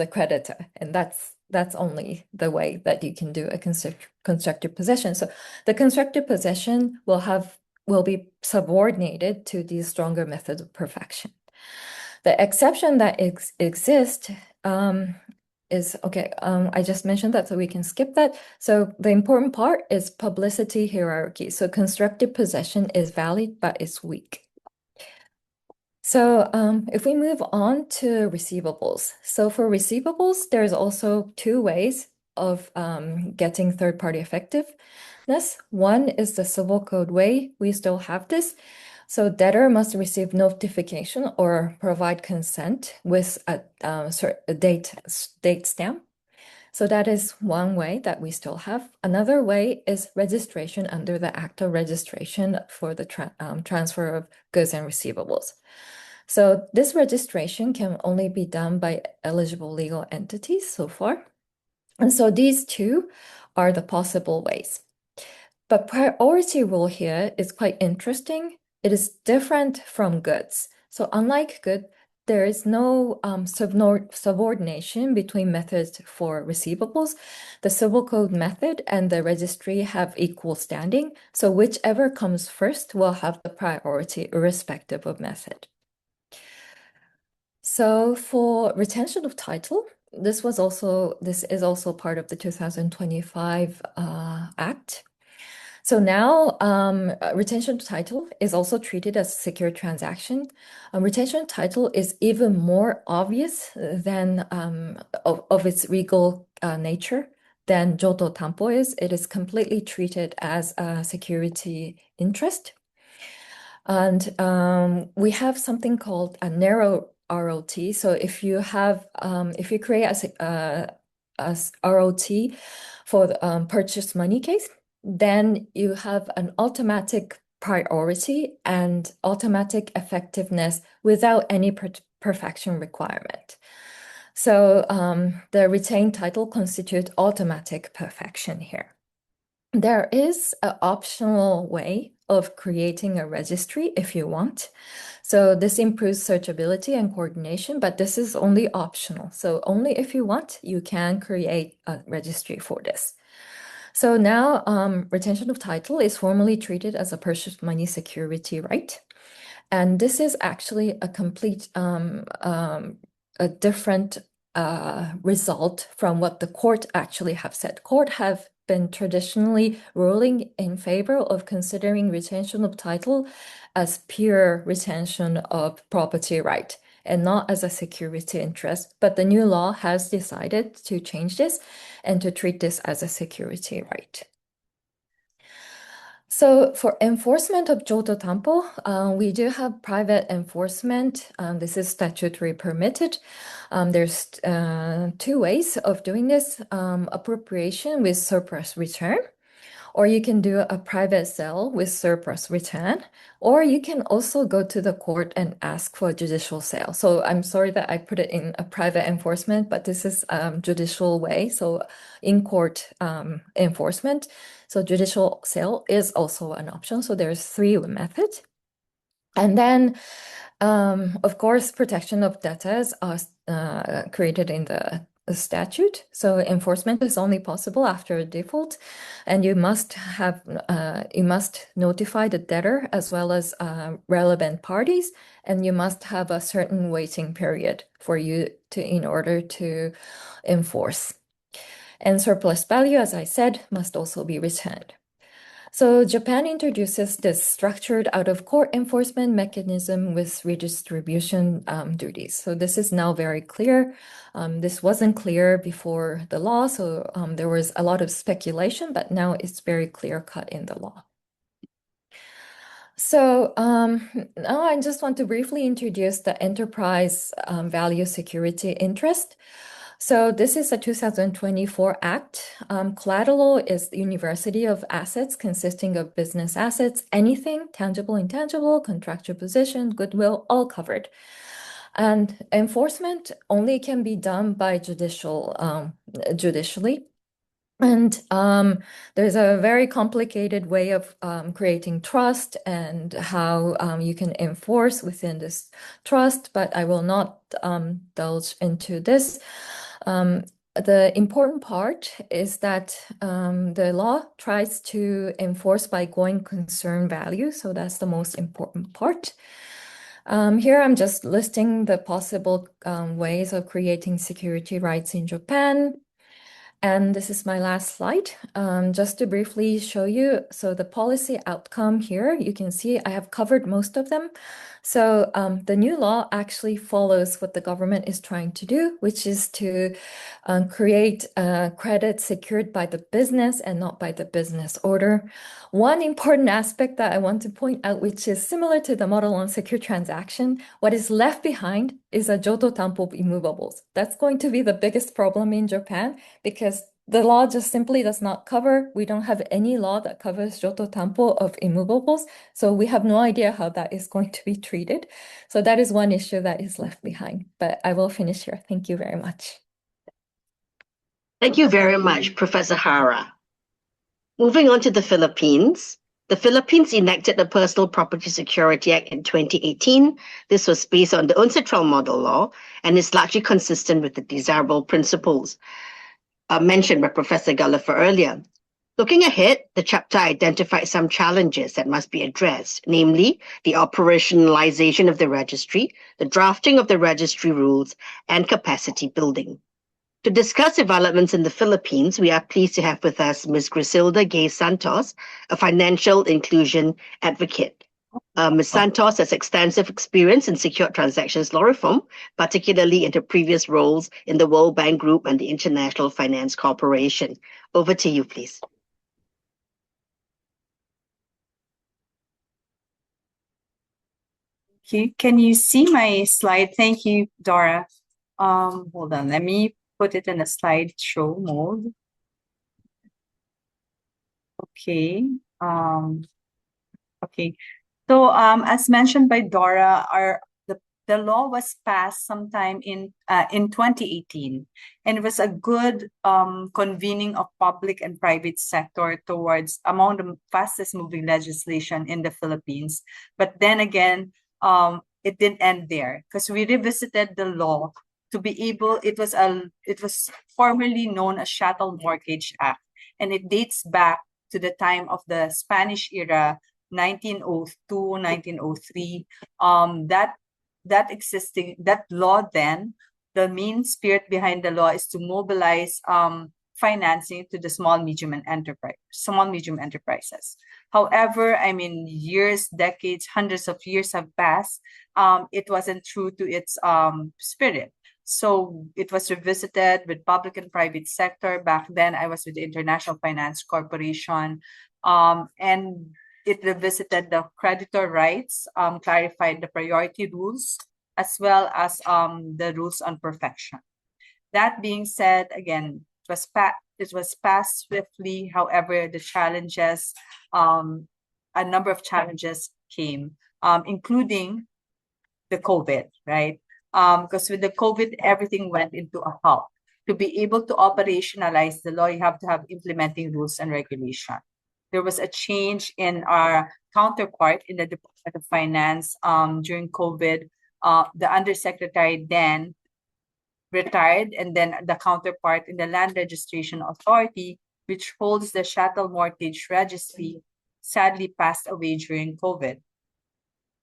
creditor, and that's only the way that you can do a constructive possession. So the constructive possession will be subordinated to these stronger methods of perfection. The exception that exists is, okay, I just mentioned that, so we can skip that. So the important part is publicity hierarchy. So constructive possession is valid, but it's weak. So if we move on to receivables. So for receivables, there's also two ways of getting third-party effectiveness. One is the civil code way. We still have this. So debtor must receive notification or provide consent with a date stamp. So that is one way that we still have. Another way is registration under the Act of Registration for the transfer of goods and receivables. So this registration can only be done by eligible legal entities so far. And so these two are the possible ways. But priority rule here is quite interesting. It is different from goods. So unlike good, there is no subordination between methods for receivables. The civil code method and the registry have equal standing. So whichever comes first will have the priority irrespective of method. So for retention of title, this is also part of the 2025 Act. So now retention of title is also treated as a secure transaction. Retention of title is even more obvious than of its legal nature than Jodo Tampo is. It is completely treated as a security interest. And we have something called a narrow ROT. So if you create a ROT for the purchase money case, then you have an automatic priority and automatic effectiveness without any perfection requirement. So the retained title constitutes automatic perfection here. There is an optional way of creating a registry if you want. So this improves searchability and coordination, but this is only optional. So only if you want, you can create a registry for this. So now retention of title is formally treated as a purchase money security right. And this is actually a complete, a different result from what the court actually have said. Court have been traditionally ruling in favor of considering retention of title as pure retention of property right and not as a security interest. But the new law has decided to change this and to treat this as a security right. So for enforcement of Jodo Tampo, we do have private enforcement. This is statutory permitted. There's two ways of doing this, appropriation with surplus return, or you can do a private sale with surplus return, or you can also go to the court and ask for a judicial sale. So I'm sorry that I put it in a private enforcement, but this is judicial way, so in court enforcement. So judicial sale is also an option. So there's three methods. And then, of course, protection of debtors are created in the statute. So enforcement is only possible after a default, and you must notify the debtor as well as relevant parties, and you must have a certain waiting period for you in order to enforce. And surplus value, as I said, must also be returned. So Japan introduces this structured out-of-court enforcement mechanism with redistribution duties. So this is now very clear. This wasn't clear before the law, so there was a lot of speculation, but now it's very clear-cut in the law. So now I just want to briefly introduce the enterprise value security interest. So this is a 2024 act. Collateral is the university of assets consisting of business assets, anything, tangible, intangible, contractual position, goodwill, all covered. And enforcement only can be done by judicially. And there's a very complicated way of creating trust and how you can enforce within this trust, but I will not delve into this. The important part is that the law tries to enforce by going concern value. So that's the most important part. Here I'm just listing the possible ways of creating security rights in Japan. And this is my last slide, just to briefly show you. So the policy outcome here, you can see I have covered most of them. So the new law actually follows what the government is trying to do, which is to create credit secured by the business and not by the business order. One important aspect that I want to point out, which is similar to the model on secure transaction, what is left behind is a jodo tampo of immovables. That's going to be the biggest problem in Japan because the law just simply does not cover. We don't have any law that covers jodo tampo of immovables. So we have no idea how that is going to be treated. So that is one issue that is left behind. But I will finish here. Thank you very much. Thank you very much, Professor Hara. Moving on to the Philippines. The Philippines enacted the Personal Property Security Act in 2018. This was based on the UNCITRAL Model Law and is largely consistent with the desirable principles mentioned by Professor Gullifer earlier. Looking ahead, the chapter identified some challenges that must be addressed, namely the operationalization of the registry, the drafting of the registry rules, and capacity building. To discuss developments in the Philippines, we are pleased to have with us Ms. Griselda SANTOS, a financial inclusion advocate. Ms. SANTOS has extensive experience in secured transactions law reform, particularly in her previous roles in the World Bank Group and the International Finance Corporation. Over to you, please. Can you see my slide? Thank you, Dora. Hold on, let me put it in a slideshow mode. Okay. Okay. So as mentioned by Dora, the law was passed sometime in 2018, and it was a good convening of public and private sector towards among the fastest moving legislation in the Philippines. But then again, it didn't end there because we revisited the law to be able. It was formerly known as Chattel Mortgage Act, and it dates back to the time of the Spanish era, 1902, 1903. That law then, the main spirit behind the law is to mobilize financing to the small medium enterprises. However, I mean, years, decades, hundreds of years have passed. It wasn't true to its spirit. So it was revisited with public and private sector. Back then, I was with the International Finance Corporation, and it revisited the creditor rights, clarified the priority rules, as well as the rules on perfection. That being said, again, It was passed swiftly. However, the challenges, a number of challenges came, including the COVID, right? Because with the COVID, everything went into a halt. To be able to operationalize the law, you have to have implementing rules and regulation. There was a change in our counterpart in the Department of Finance during COVID. The undersecretary then retired, and then the counterpart in the Land Registration Authority, which holds the chattel mortgage registry, sadly passed away during COVID.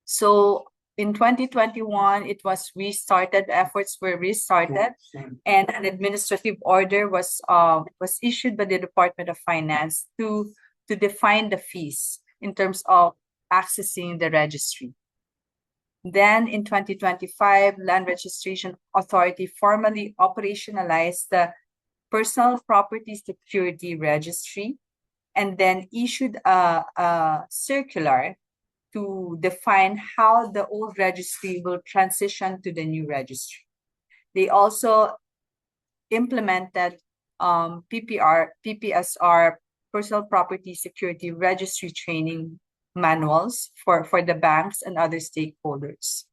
So in 2021, it was restarted, efforts were restarted, and an administrative order was issued by the Department of Finance to define the fees in terms of accessing the registry. Then in 2025, Land Registration Authority formally operationalized the Personal Property Security Registry and then issued a circular to define how the old registry will transition to the new registry. They also implemented PPSR, Personal Property Security Registry training manuals for the banks and other stakeholders.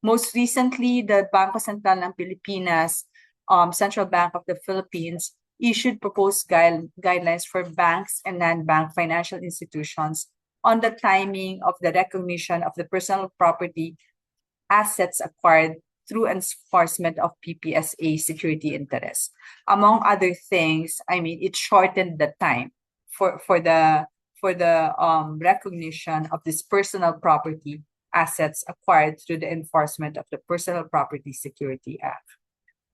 Most recently, the Bangko Sentral ng Pilipinas, Central Bank of the Philippines, issued proposed guidelines for banks and non-bank financial institutions on the timing of the recognition of the personal property assets acquired through enforcement of PPSA security interests. Among other things, I mean, it shortened the time for the recognition of this personal property assets acquired through the enforcement of the Personal Property Security Act.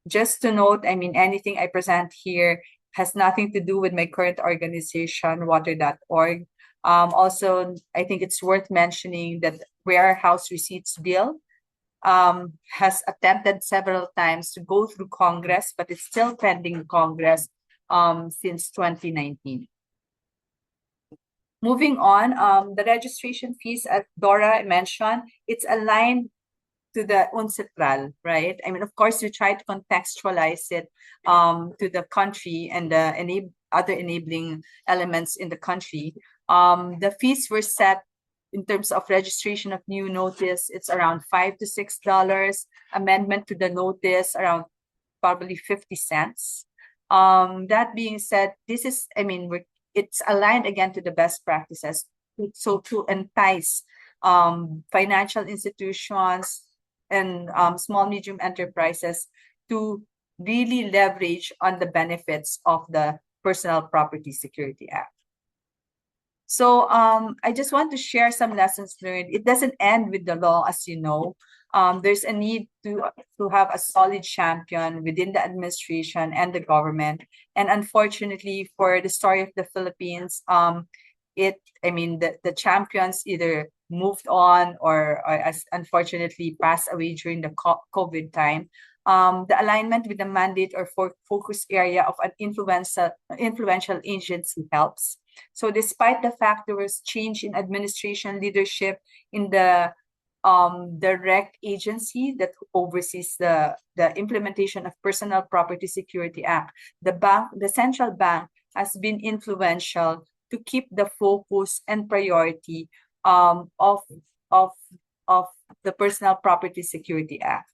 Just to note, I mean, anything I present here has nothing to do with my current organization, water.org. Also, I think it's worth mentioning that Warehouse Receipts Bill has attempted several times to go through Congress, but it's still pending Congress since 2019. Moving on, the registration fees, as Dora mentioned, it's aligned to the UNCITRAL, right? I mean, of course, we try to contextualize it to the country and the other enabling elements in the country. The fees were set in terms of registration of new notice. It's around $5 to $6. Amendment to the notice around probably 50 cents. That being said, this is, I mean, it's aligned again to the best practices. So to entice financial institutions and small, medium enterprises to really leverage on the benefits of the Personal Property Security Act. So I just want to share some lessons learned. It doesn't end with the law, as you know. There's a need to have a solid champion within the administration and the government. And unfortunately, for the story of the Philippines, the champions either moved on or as unfortunately passed away during the COVID time. The alignment with the mandate or focus area of an influential agency helps. So despite the fact there was change in administration leadership in the direct agency that oversees the implementation of Personal Property Security Act, the central bank has been influential to keep the focus and priority of the Personal Property Security Act.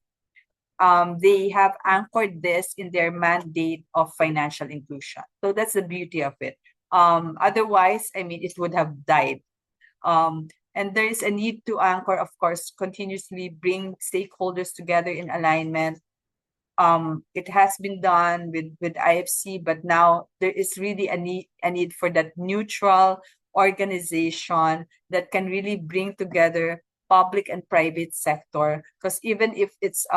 They have anchored this in their mandate of financial inclusion. So that's the beauty of it. Otherwise, I mean, it would have died. And there is a need to anchor, of course, continuously bring stakeholders together in alignment. It has been done with IFC, but now there is really a need for that neutral organization that can really bring together public and private sector. Because even if it's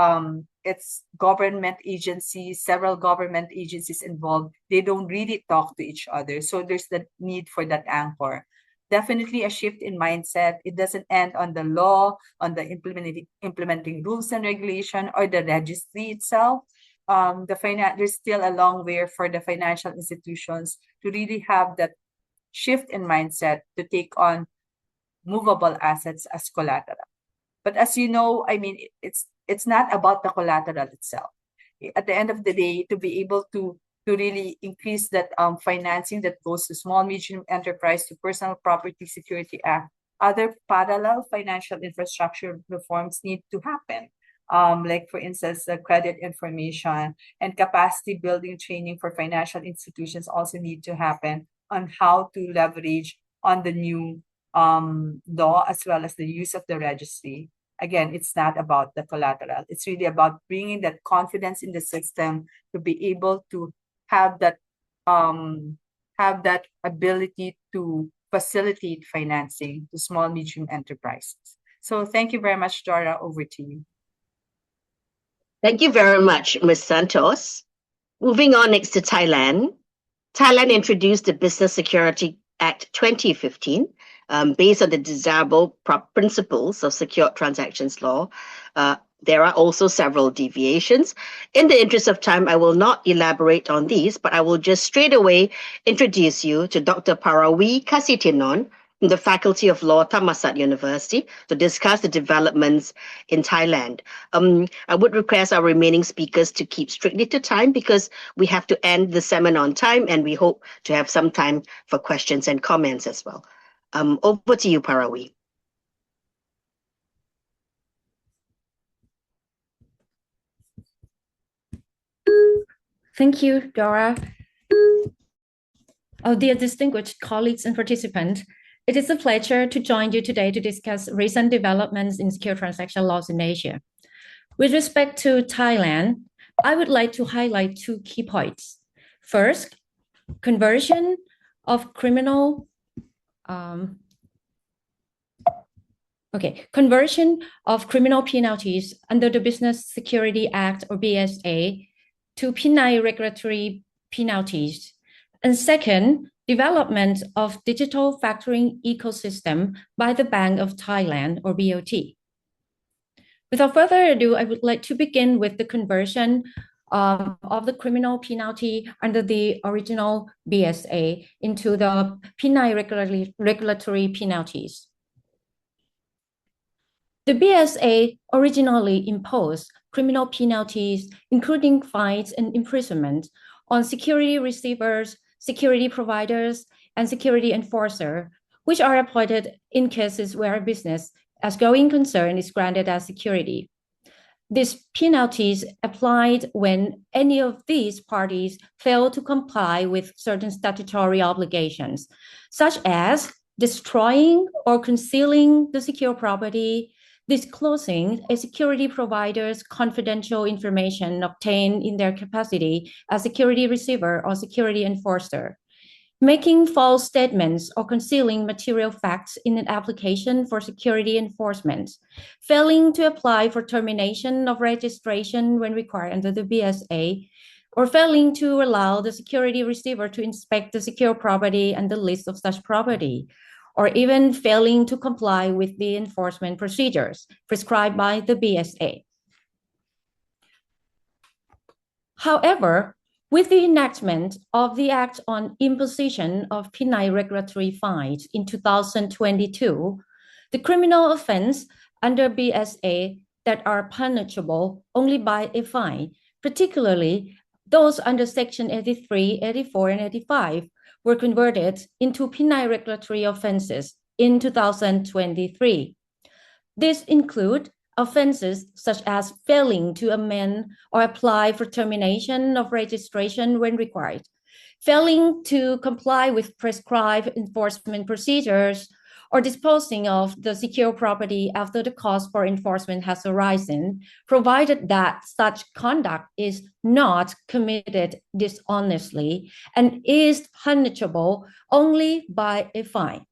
government agencies, several government agencies involved, they don't really talk to each other. So there's the need for that anchor. Definitely a shift in mindset. It doesn't end on the law, on the implementing rules and regulation, or the registry itself. There's still a long way for the financial institutions to really have that shift in mindset to take on movable assets as collateral. But as you know, I mean, it's not about the collateral itself. At the end of the day, to be able to to really increase that financing that goes to small, medium enterprise, to Personal Property Security Act. Other parallel financial infrastructure reforms need to happen. Like for instance, the credit information and capacity building training for financial institutions also need to happen on how to leverage on the new law, as well as the use of the registry. Again, it's not about the collateral. It's really about bringing that confidence in the system to be able to have that ability to facilitate financing to small, medium enterprises. So thank you very much, Dora. Over to you. Thank you very much, Ms. Santos. Moving on next to Thailand. Thailand introduced the Business Security Act 2015 based on the desirable principles of secured transactions law. There are also several deviations. In the interest of time, I will not elaborate on these, but I will just straight away introduce you to Dr. Parawee KASITINON from the Faculty of Law, Thammasat University, to discuss the developments in Thailand. I would request our remaining speakers to keep strictly to time because we have to end the seminar on time, and we hope to have some time for questions and comments as well. Over to you, Parawee. Thank you, Dora. Oh, dear distinguished colleagues and participants, it is a pleasure to join you today to discuss recent developments in secure transaction laws in Asia. With respect to Thailand, I would like to highlight two key points. First, conversion of criminal penalties under the Business Security Act, or BSA, to penal regulatory penalties. And second, development of digital factoring ecosystem by the Bank of Thailand, or BOT. Without further ado, I would like to begin with the conversion of the criminal penalty under the original BSA into the penal regulatory penalties. The BSA originally imposed criminal penalties, including fines and imprisonment, on security receivers, security providers, and security enforcer, which are appointed in cases where a business as going concern is granted as security. These penalties applied when any of these parties fail to comply with certain statutory obligations, such as destroying or concealing the secure property, disclosing a security provider's confidential information obtained in their capacity as security receiver or security enforcer, making false statements or concealing material facts in an application for security enforcement, failing to apply for termination of registration when required under the BSA, or failing to allow the security receiver to inspect the secure property and the list of such property, or even failing to comply with the enforcement procedures prescribed by the BSA. However, with the enactment of the Act on Imposition of Penal Regulatory Fines in 2022, the criminal offense under BSA that are punishable only by a fine, particularly those under Section 83, 84, and 85, were converted into penal regulatory offenses in 2023. These include offenses such as failing to amend or apply for termination of registration when required, failing to comply with prescribed enforcement procedures, or disposing of the secure property after the cause for enforcement has arisen, provided that such conduct is not committed dishonestly and is punishable only by a fine.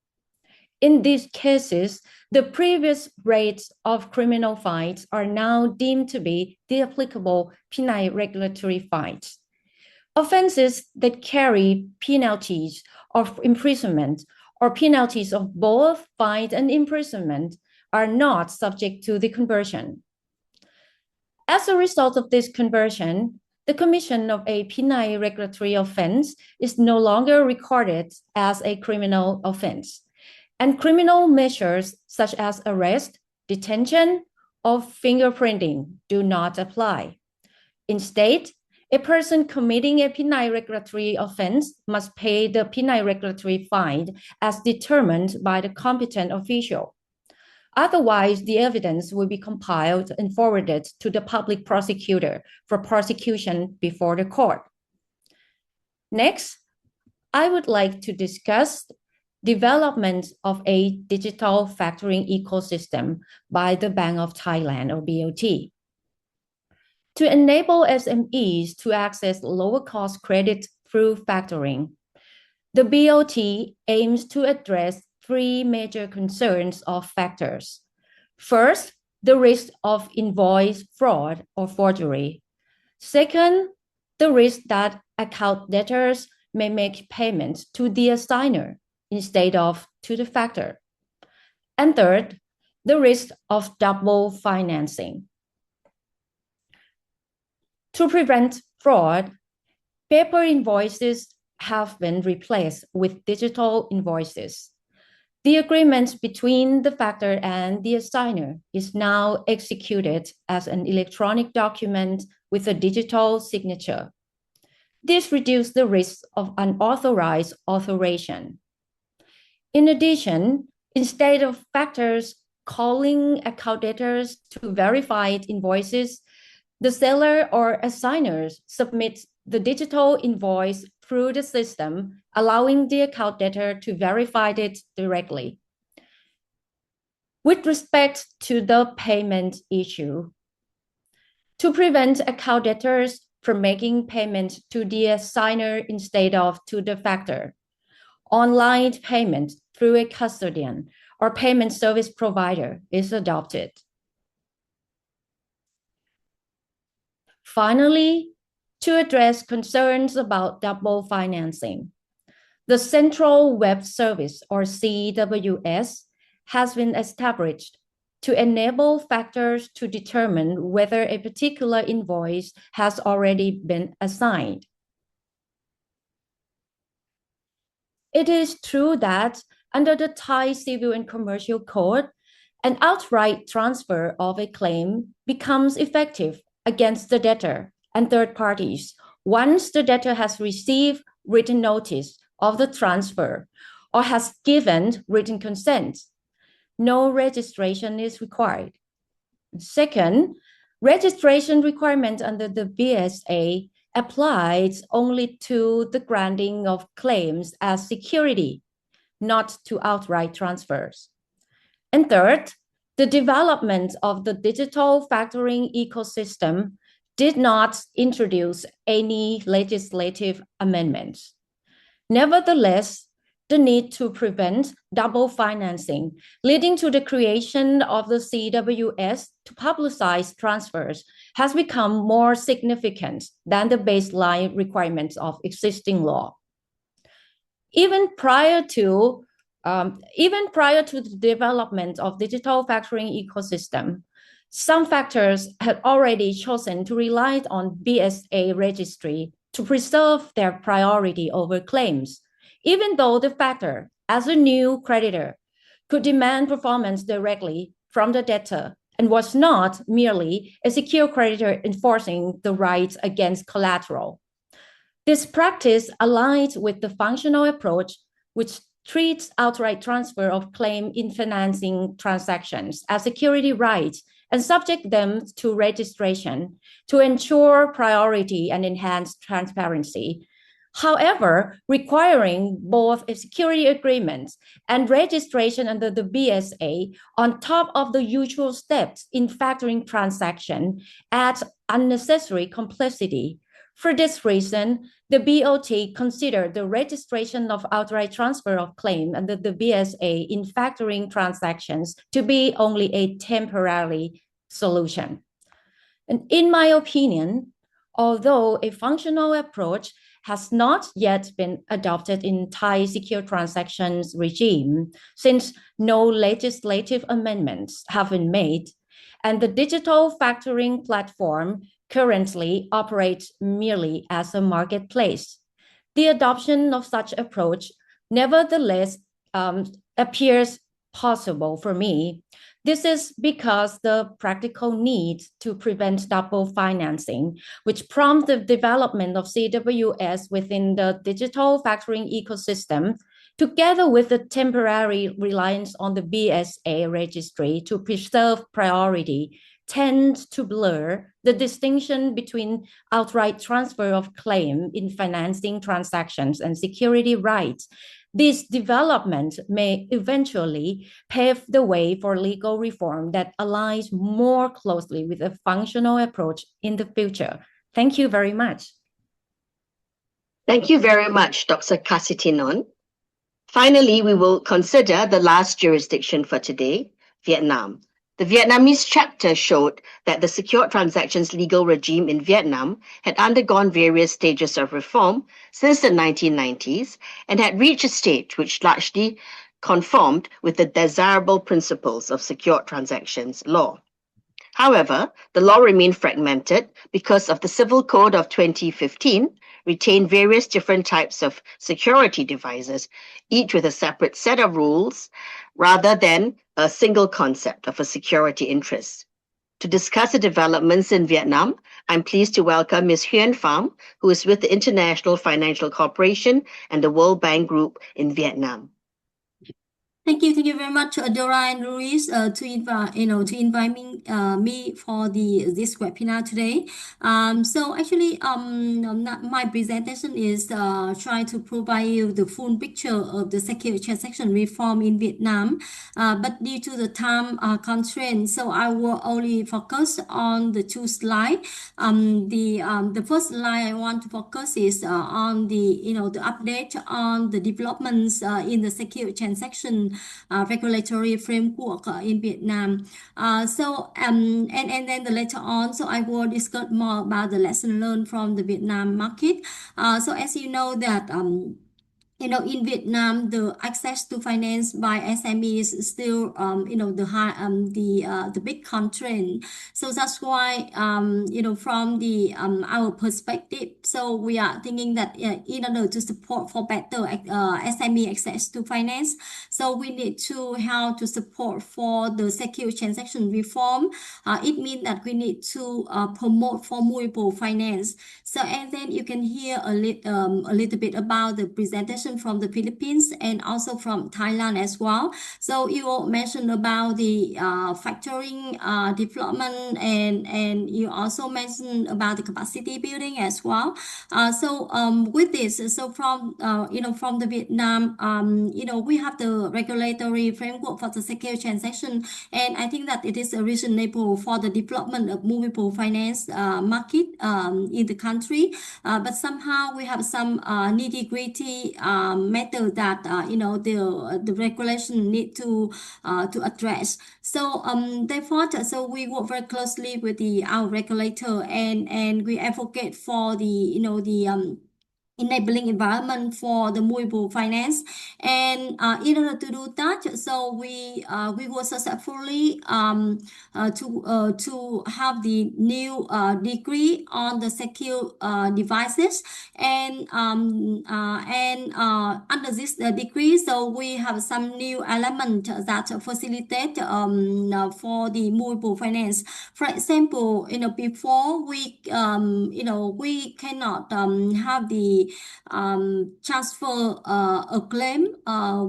In these cases, the previous rates of criminal fines are now deemed to be the applicable penal regulatory fines. Offenses that carry penalties of imprisonment or penalties of both fines and imprisonment are not subject to the conversion. As a result of this conversion, the commission of a penal regulatory offense is no longer recorded as a criminal offense, and criminal measures such as arrest, detention, or fingerprinting do not apply. Instead, A person committing a penal regulatory offense must pay the penal regulatory fine as determined by the competent official. Otherwise, the evidence will be compiled and forwarded to the public prosecutor for prosecution before the court. Next, I would like to discuss development of a digital factoring ecosystem by the Bank of Thailand, or BOT. To enable SMEs to access lower cost credit through factoring, the BOT aims to address three major concerns of factors. First, the risk of invoice fraud or forgery. Second, the risk that account debtors may make payments to the assigner instead of to the factor. And third, the risk of double financing. To prevent fraud, paper invoices have been replaced with digital invoices. The agreement between the factor and the assigner is now executed as an electronic document with a digital signature. This reduces the risk of unauthorized authorization. In addition, instead of factors calling account debtors to verify invoices, the seller or assigners submit the digital invoice through the system, allowing the account debtor to verify it directly. With respect to the payment issue, to prevent account debtors from making payment to the assigner instead of to the factor, online payment through a custodian or payment service provider is adopted. Finally, to address concerns about double financing, the Central Web Service, or CWS, has been established to enable factors to determine whether a particular invoice has already been assigned. It is true that under the Thai Civil and Commercial Code, an outright transfer of a claim becomes effective against the debtor and third parties once the debtor has received written notice of the transfer or has given written consent. No registration is required. Second, registration requirement under the BSA applies only to the granting of claims as security, not to outright transfers. And third, the development of the digital factoring ecosystem did not introduce any legislative amendments. Nevertheless, the need to prevent double financing, leading to the creation of the CWS to publicize transfers, has become more significant than the baseline requirements of existing law. Even prior to the development of digital factoring ecosystem, some factors had already chosen to rely on BSA registry to preserve their priority over claims, even though the factor, as a new creditor, could demand performance directly from the debtor and was not merely a secure creditor enforcing the rights against collateral. This practice aligns with the functional approach, which treats outright transfer of claim in financing transactions as security rights and subject them to registration to ensure priority and enhance transparency. However, requiring both a security agreement and registration under the BSA on top of the usual steps in factoring transaction adds unnecessary complexity. For this reason, the BOT considered the registration of outright transfer of claim under the BSA in factoring transactions to be only a temporary solution. And in my opinion, although a functional approach has not yet been adopted in Thai secure transactions regime, since no legislative amendments have been made, and the digital factoring platform currently operates merely as a marketplace. The adoption of such approach nevertheless appears possible for me. This is because the practical need to prevent double financing, which prompts the development of CWS within the digital factoring ecosystem, together with the temporary reliance on the BSA registry to preserve priority, tend to blur the distinction between outright transfer of claim in financing transactions and security rights. This development may eventually pave the way for legal reform that aligns more closely with a functional approach in the future. Thank you very much. Thank you very much, Dr. KASITINON. Finally, we will consider the last jurisdiction for today, Vietnam. The Vietnamese chapter showed that the secure transactions legal regime in Vietnam had undergone various stages of reform since the 1990s and had reached a stage which largely conformed with the desirable principles of secure transactions law. However, the law remained fragmented because of the Civil Code of 2015 retained various different types of security devices, each with a separate set of rules, rather than a single concept of a security interest. To discuss the developments in Vietnam, I'm pleased to welcome Ms. Huyen Pham, who is with the International Financial Corporation and the World Bank Group in Vietnam. Thank you very much, Dora and Louise, to invite me for this webinar today. So actually, my presentation is trying to provide you the full picture of the secure transaction reform in Vietnam. But due to the time constraint, so I will only focus on the two slides. The first slide I want to focus is on the update on the developments in the secure transaction regulatory framework in Vietnam. And then later on, so I will discuss more about the lesson learned from the Vietnam market. So as you know that in Vietnam, the access to finance by SMEs is still, the big constraint. So that's why, from our perspective, so we are thinking that in order to support for better SME access to finance, so we need to help to support for the secure transaction reform. It means that we need to promote for movable finance. So and then you can hear a little bit about the presentation from the Philippines and also from Thailand as well. So you all mentioned about the factoring development and you also mentioned about the capacity building as well. With this, so from the Vietnam, we have the regulatory framework for the secure transaction, and I think that it is reasonable for the development of movable finance market in the country. But somehow we have some nitty-gritty matter that the regulation need to address. So therefore, so we work very closely with our regulator and we advocate for the enabling environment for the movable finance, and in order to do that, so we were successfully to have the new degree on the secure devices, and under this degree, so we have some new element that facilitate for the movable finance. For example, before we cannot have the transfer a claim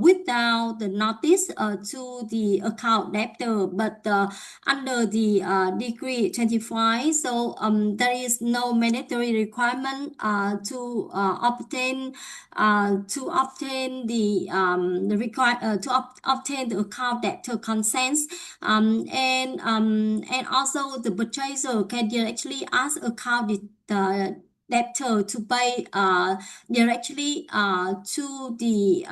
without the notice to the account debtor, but under the Decree 25, so there is no mandatory requirement to obtain the account debtor consents, and also the purchaser can directly ask account debtor to pay directly to the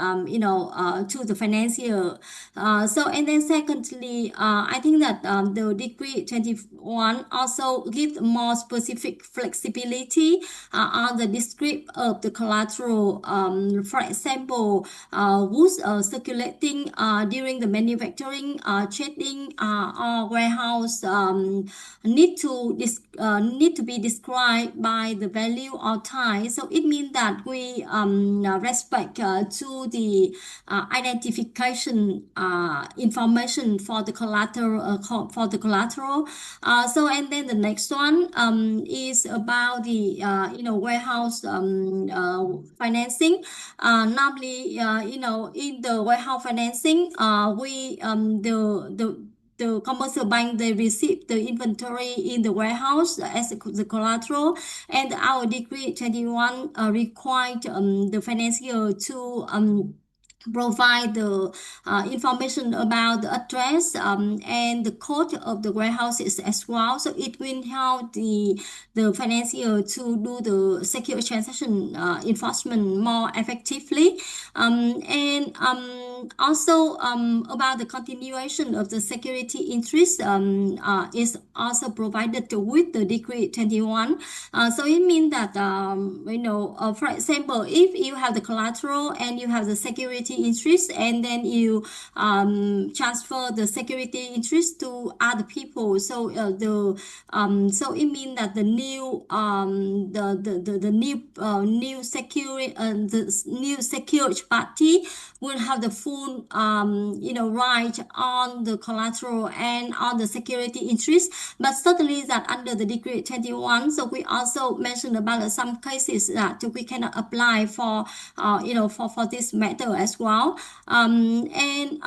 to the financier. And then secondly, I think that the Decree 21 also gives more specific flexibility on the description of the collateral. For example, goods circulating during the manufacturing, trading, or warehouse need to be described by the value all time. So it means that we respect to the identification information for the collateral so and then the next one is about the warehouse financing. Normally in the warehouse financing we the commercial bank, they receive the inventory in the warehouse as the collateral, and our decree 21 required the financier to provide the information about the address and the code of the warehouses as well. So it will help the financier to do the secure transaction enforcement more effectively. And also about the continuation of the security interest is also provided with the decree 21. So it means that for example, if you have the collateral and you have the security interest, and then you transfer the security interest to other people, so so it means that the new secured party will have the full right on the collateral and on the security interest. But certainly that under the decree 21, so we also mentioned about some cases that we cannot apply for for this matter as well. And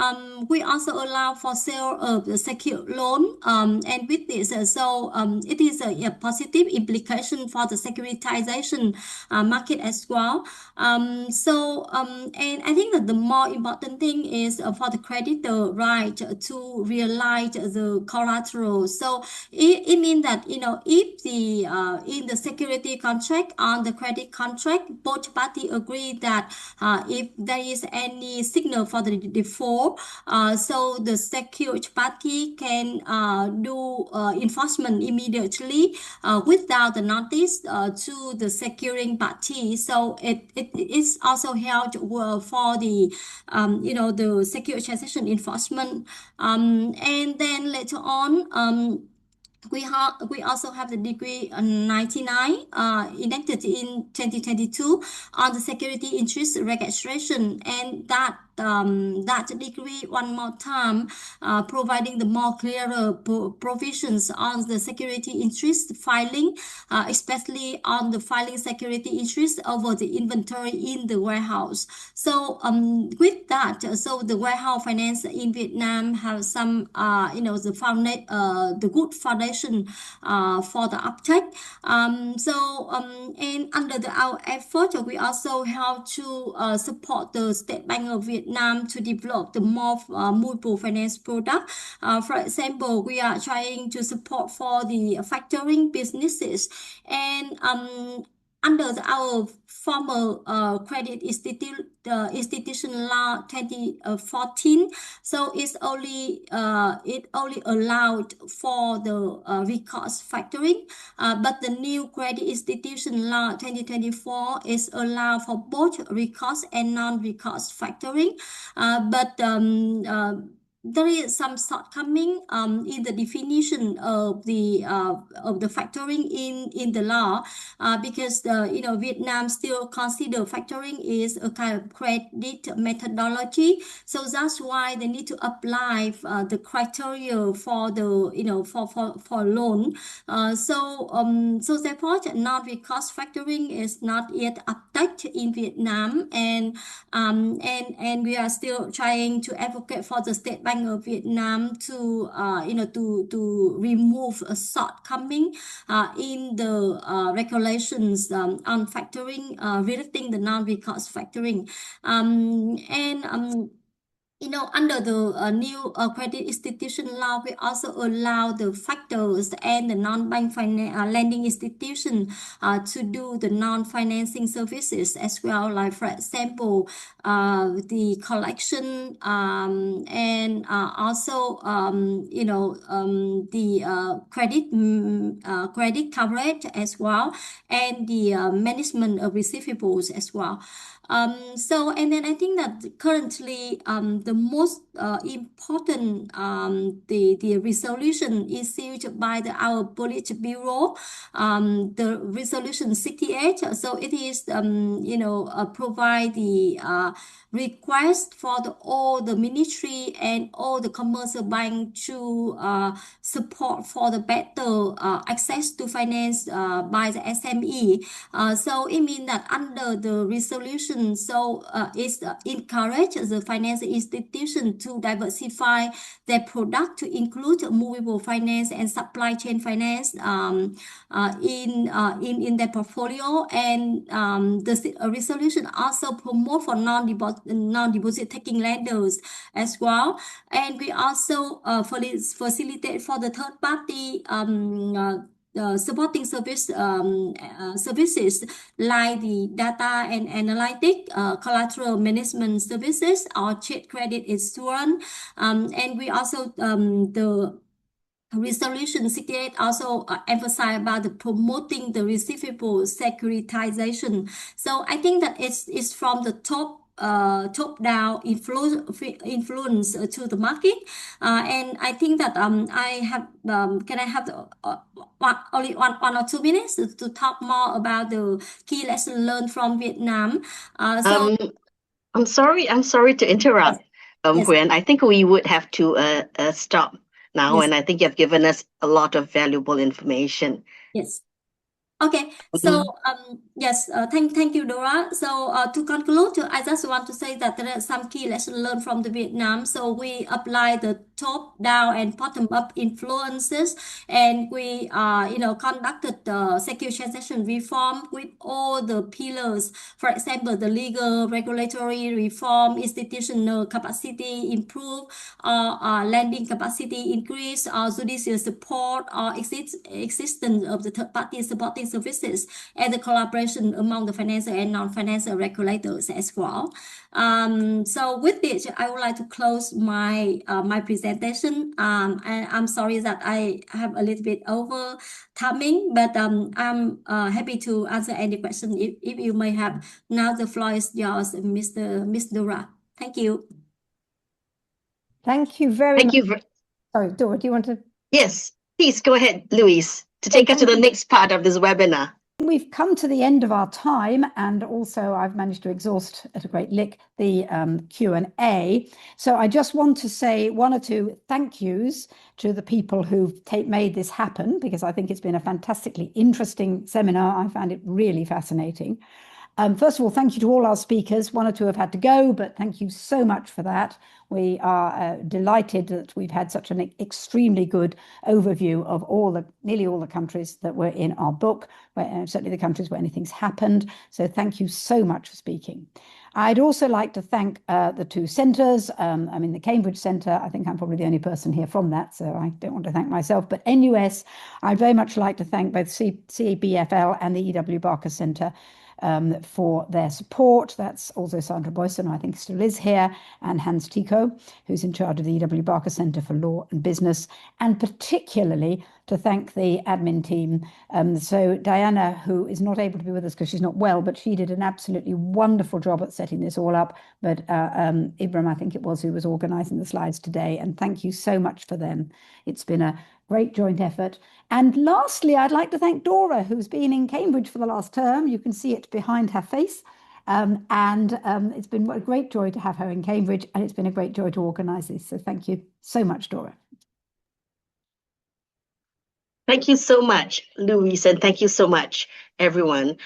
we also allow for sale of the secured loan, and with this it is a positive implication for the securitization market as well. And I think that the more important thing is for the creditor right to realize the collateral. So it means that if the in the security contract on the credit contract, both parties agree that if there is any signal for the default, so the secured party can do enforcement immediately without the notice to the securing party. So it is also held for the the secure transaction enforcement. And then later on, we also have the decree 99 enacted in 2022 on the security interest registration, and that decree one more time providing the more clearer provisions on the security interest filing, especially on the filing security interest over the inventory in the warehouse. So with that, so the warehouse finance in Vietnam have some the good foundation for the uptake. And under our effort, we also help to support the State Bank of Vietnam to develop the more multiple finance product. For example, we are trying to support for the factoring businesses, and under our former credit institution law 2014, so it only allowed for the recourse factoring, but the new credit institution law 2024 is allowed for both recourse and non-recourse factoring, but there is some shortcoming in the definition of the factoring in the law, because Vietnam still consider factoring is a kind of credit methodology. So that's why they need to apply the criteria for the for loan. So therefore, non-recourse factoring is not yet updated in Vietnam, and we are still trying to advocate for the State Bank of Vietnam to to remove a shortcoming in the regulations on factoring relating the non-recourse factoring, under the new credit institution law, we also allow the factors and the non-bank lending institution to do the non-financing services as well, like for example the collection and also the credit coverage as well, and the management of receivables as well. And then I think that currently the most important the resolution issued by our Politburo, the resolution 68. So it is provide the request for all the ministry and all the commercial bank to support for the better access to finance by the SME. So it means that under the resolution, so it's encourage the financial institution to diversify their product to include movable finance and supply chain finance in their portfolio. And the resolution also promote for non-deposit taking lenders as well. And we also facilitate for the third party supporting services like the data and analytic, collateral management services, or trade credit insurance. And we also the Resolution 68 also emphasize about the promoting the receivable securitization. So I think that it's from the top-down influence to the market, and I think that I have can I have only one or 2 minutes to talk more about the key lessons learned from Vietnam. I'm sorry to interrupt, Yes. Huyen. I think we would have to stop now, Yes. and I think you've given us a lot of valuable information. Yes. Okay, so yes, thank you, Dora. So to conclude, I just want to say that there are some key lessons learned from the Vietnam. So we apply the top-down and bottom-up influences, and we conducted the secure transaction reform with all the pillars. For example, the legal, regulatory reform, institutional capacity improve, lending capacity increase, judicial support, or existence of the third-party supporting services, and the collaboration among the financial and non-financial regulators as well. So with this, I would like to close my presentation. I'm sorry that I have a little bit over timing, but I'm happy to answer any question if you may have. Now the floor is yours, Miss Dora. Thank you. Thank you very Thank much. you. Sorry, Dora, do you want to? Yes, please go ahead, Louise, to take us to the next part of this webinar. We've come to the end of our time, and also I've managed to exhaust at a great lick the Q&A. So I just want to say 1 or 2 thank yous to the people who've made this happen, because I think it's been a fantastically interesting seminar. I found it really fascinating. First of all, thank you to all our speakers. 1 or 2 have had to go, but thank you so much for that. We are delighted that we've had such an extremely good overview of nearly all the countries that were in our book, certainly the countries where anything's happened. So thank you so much for speaking. I'd also like to thank the 2 centres. The Cambridge Centre, I think I'm probably the only person here from that, so I don't want to thank myself. But NUS, I'd very much like to thank both CBFL and the E.W. Barker Centre for their support. That's also Sandra Boyson, who I think still is here, and Hans Tico, who's in charge of the E.W. Barker Centre for Law and Business, and particularly to thank the admin team. So Diana, who is not able to be with us because she's not well, but she did an absolutely wonderful job at setting this all up. But Ibram, I think it was, who was organising the slides today, and thank you so much for them. It's been a great joint effort. And lastly, I'd like to thank Dora, who's been in Cambridge for the last term. You can see it behind her face. It's been a great joy to have her in Cambridge, and it's been a great joy to organise this. So thank you so much, Dora. Thank you so much, Louise, and thank you so much, everyone.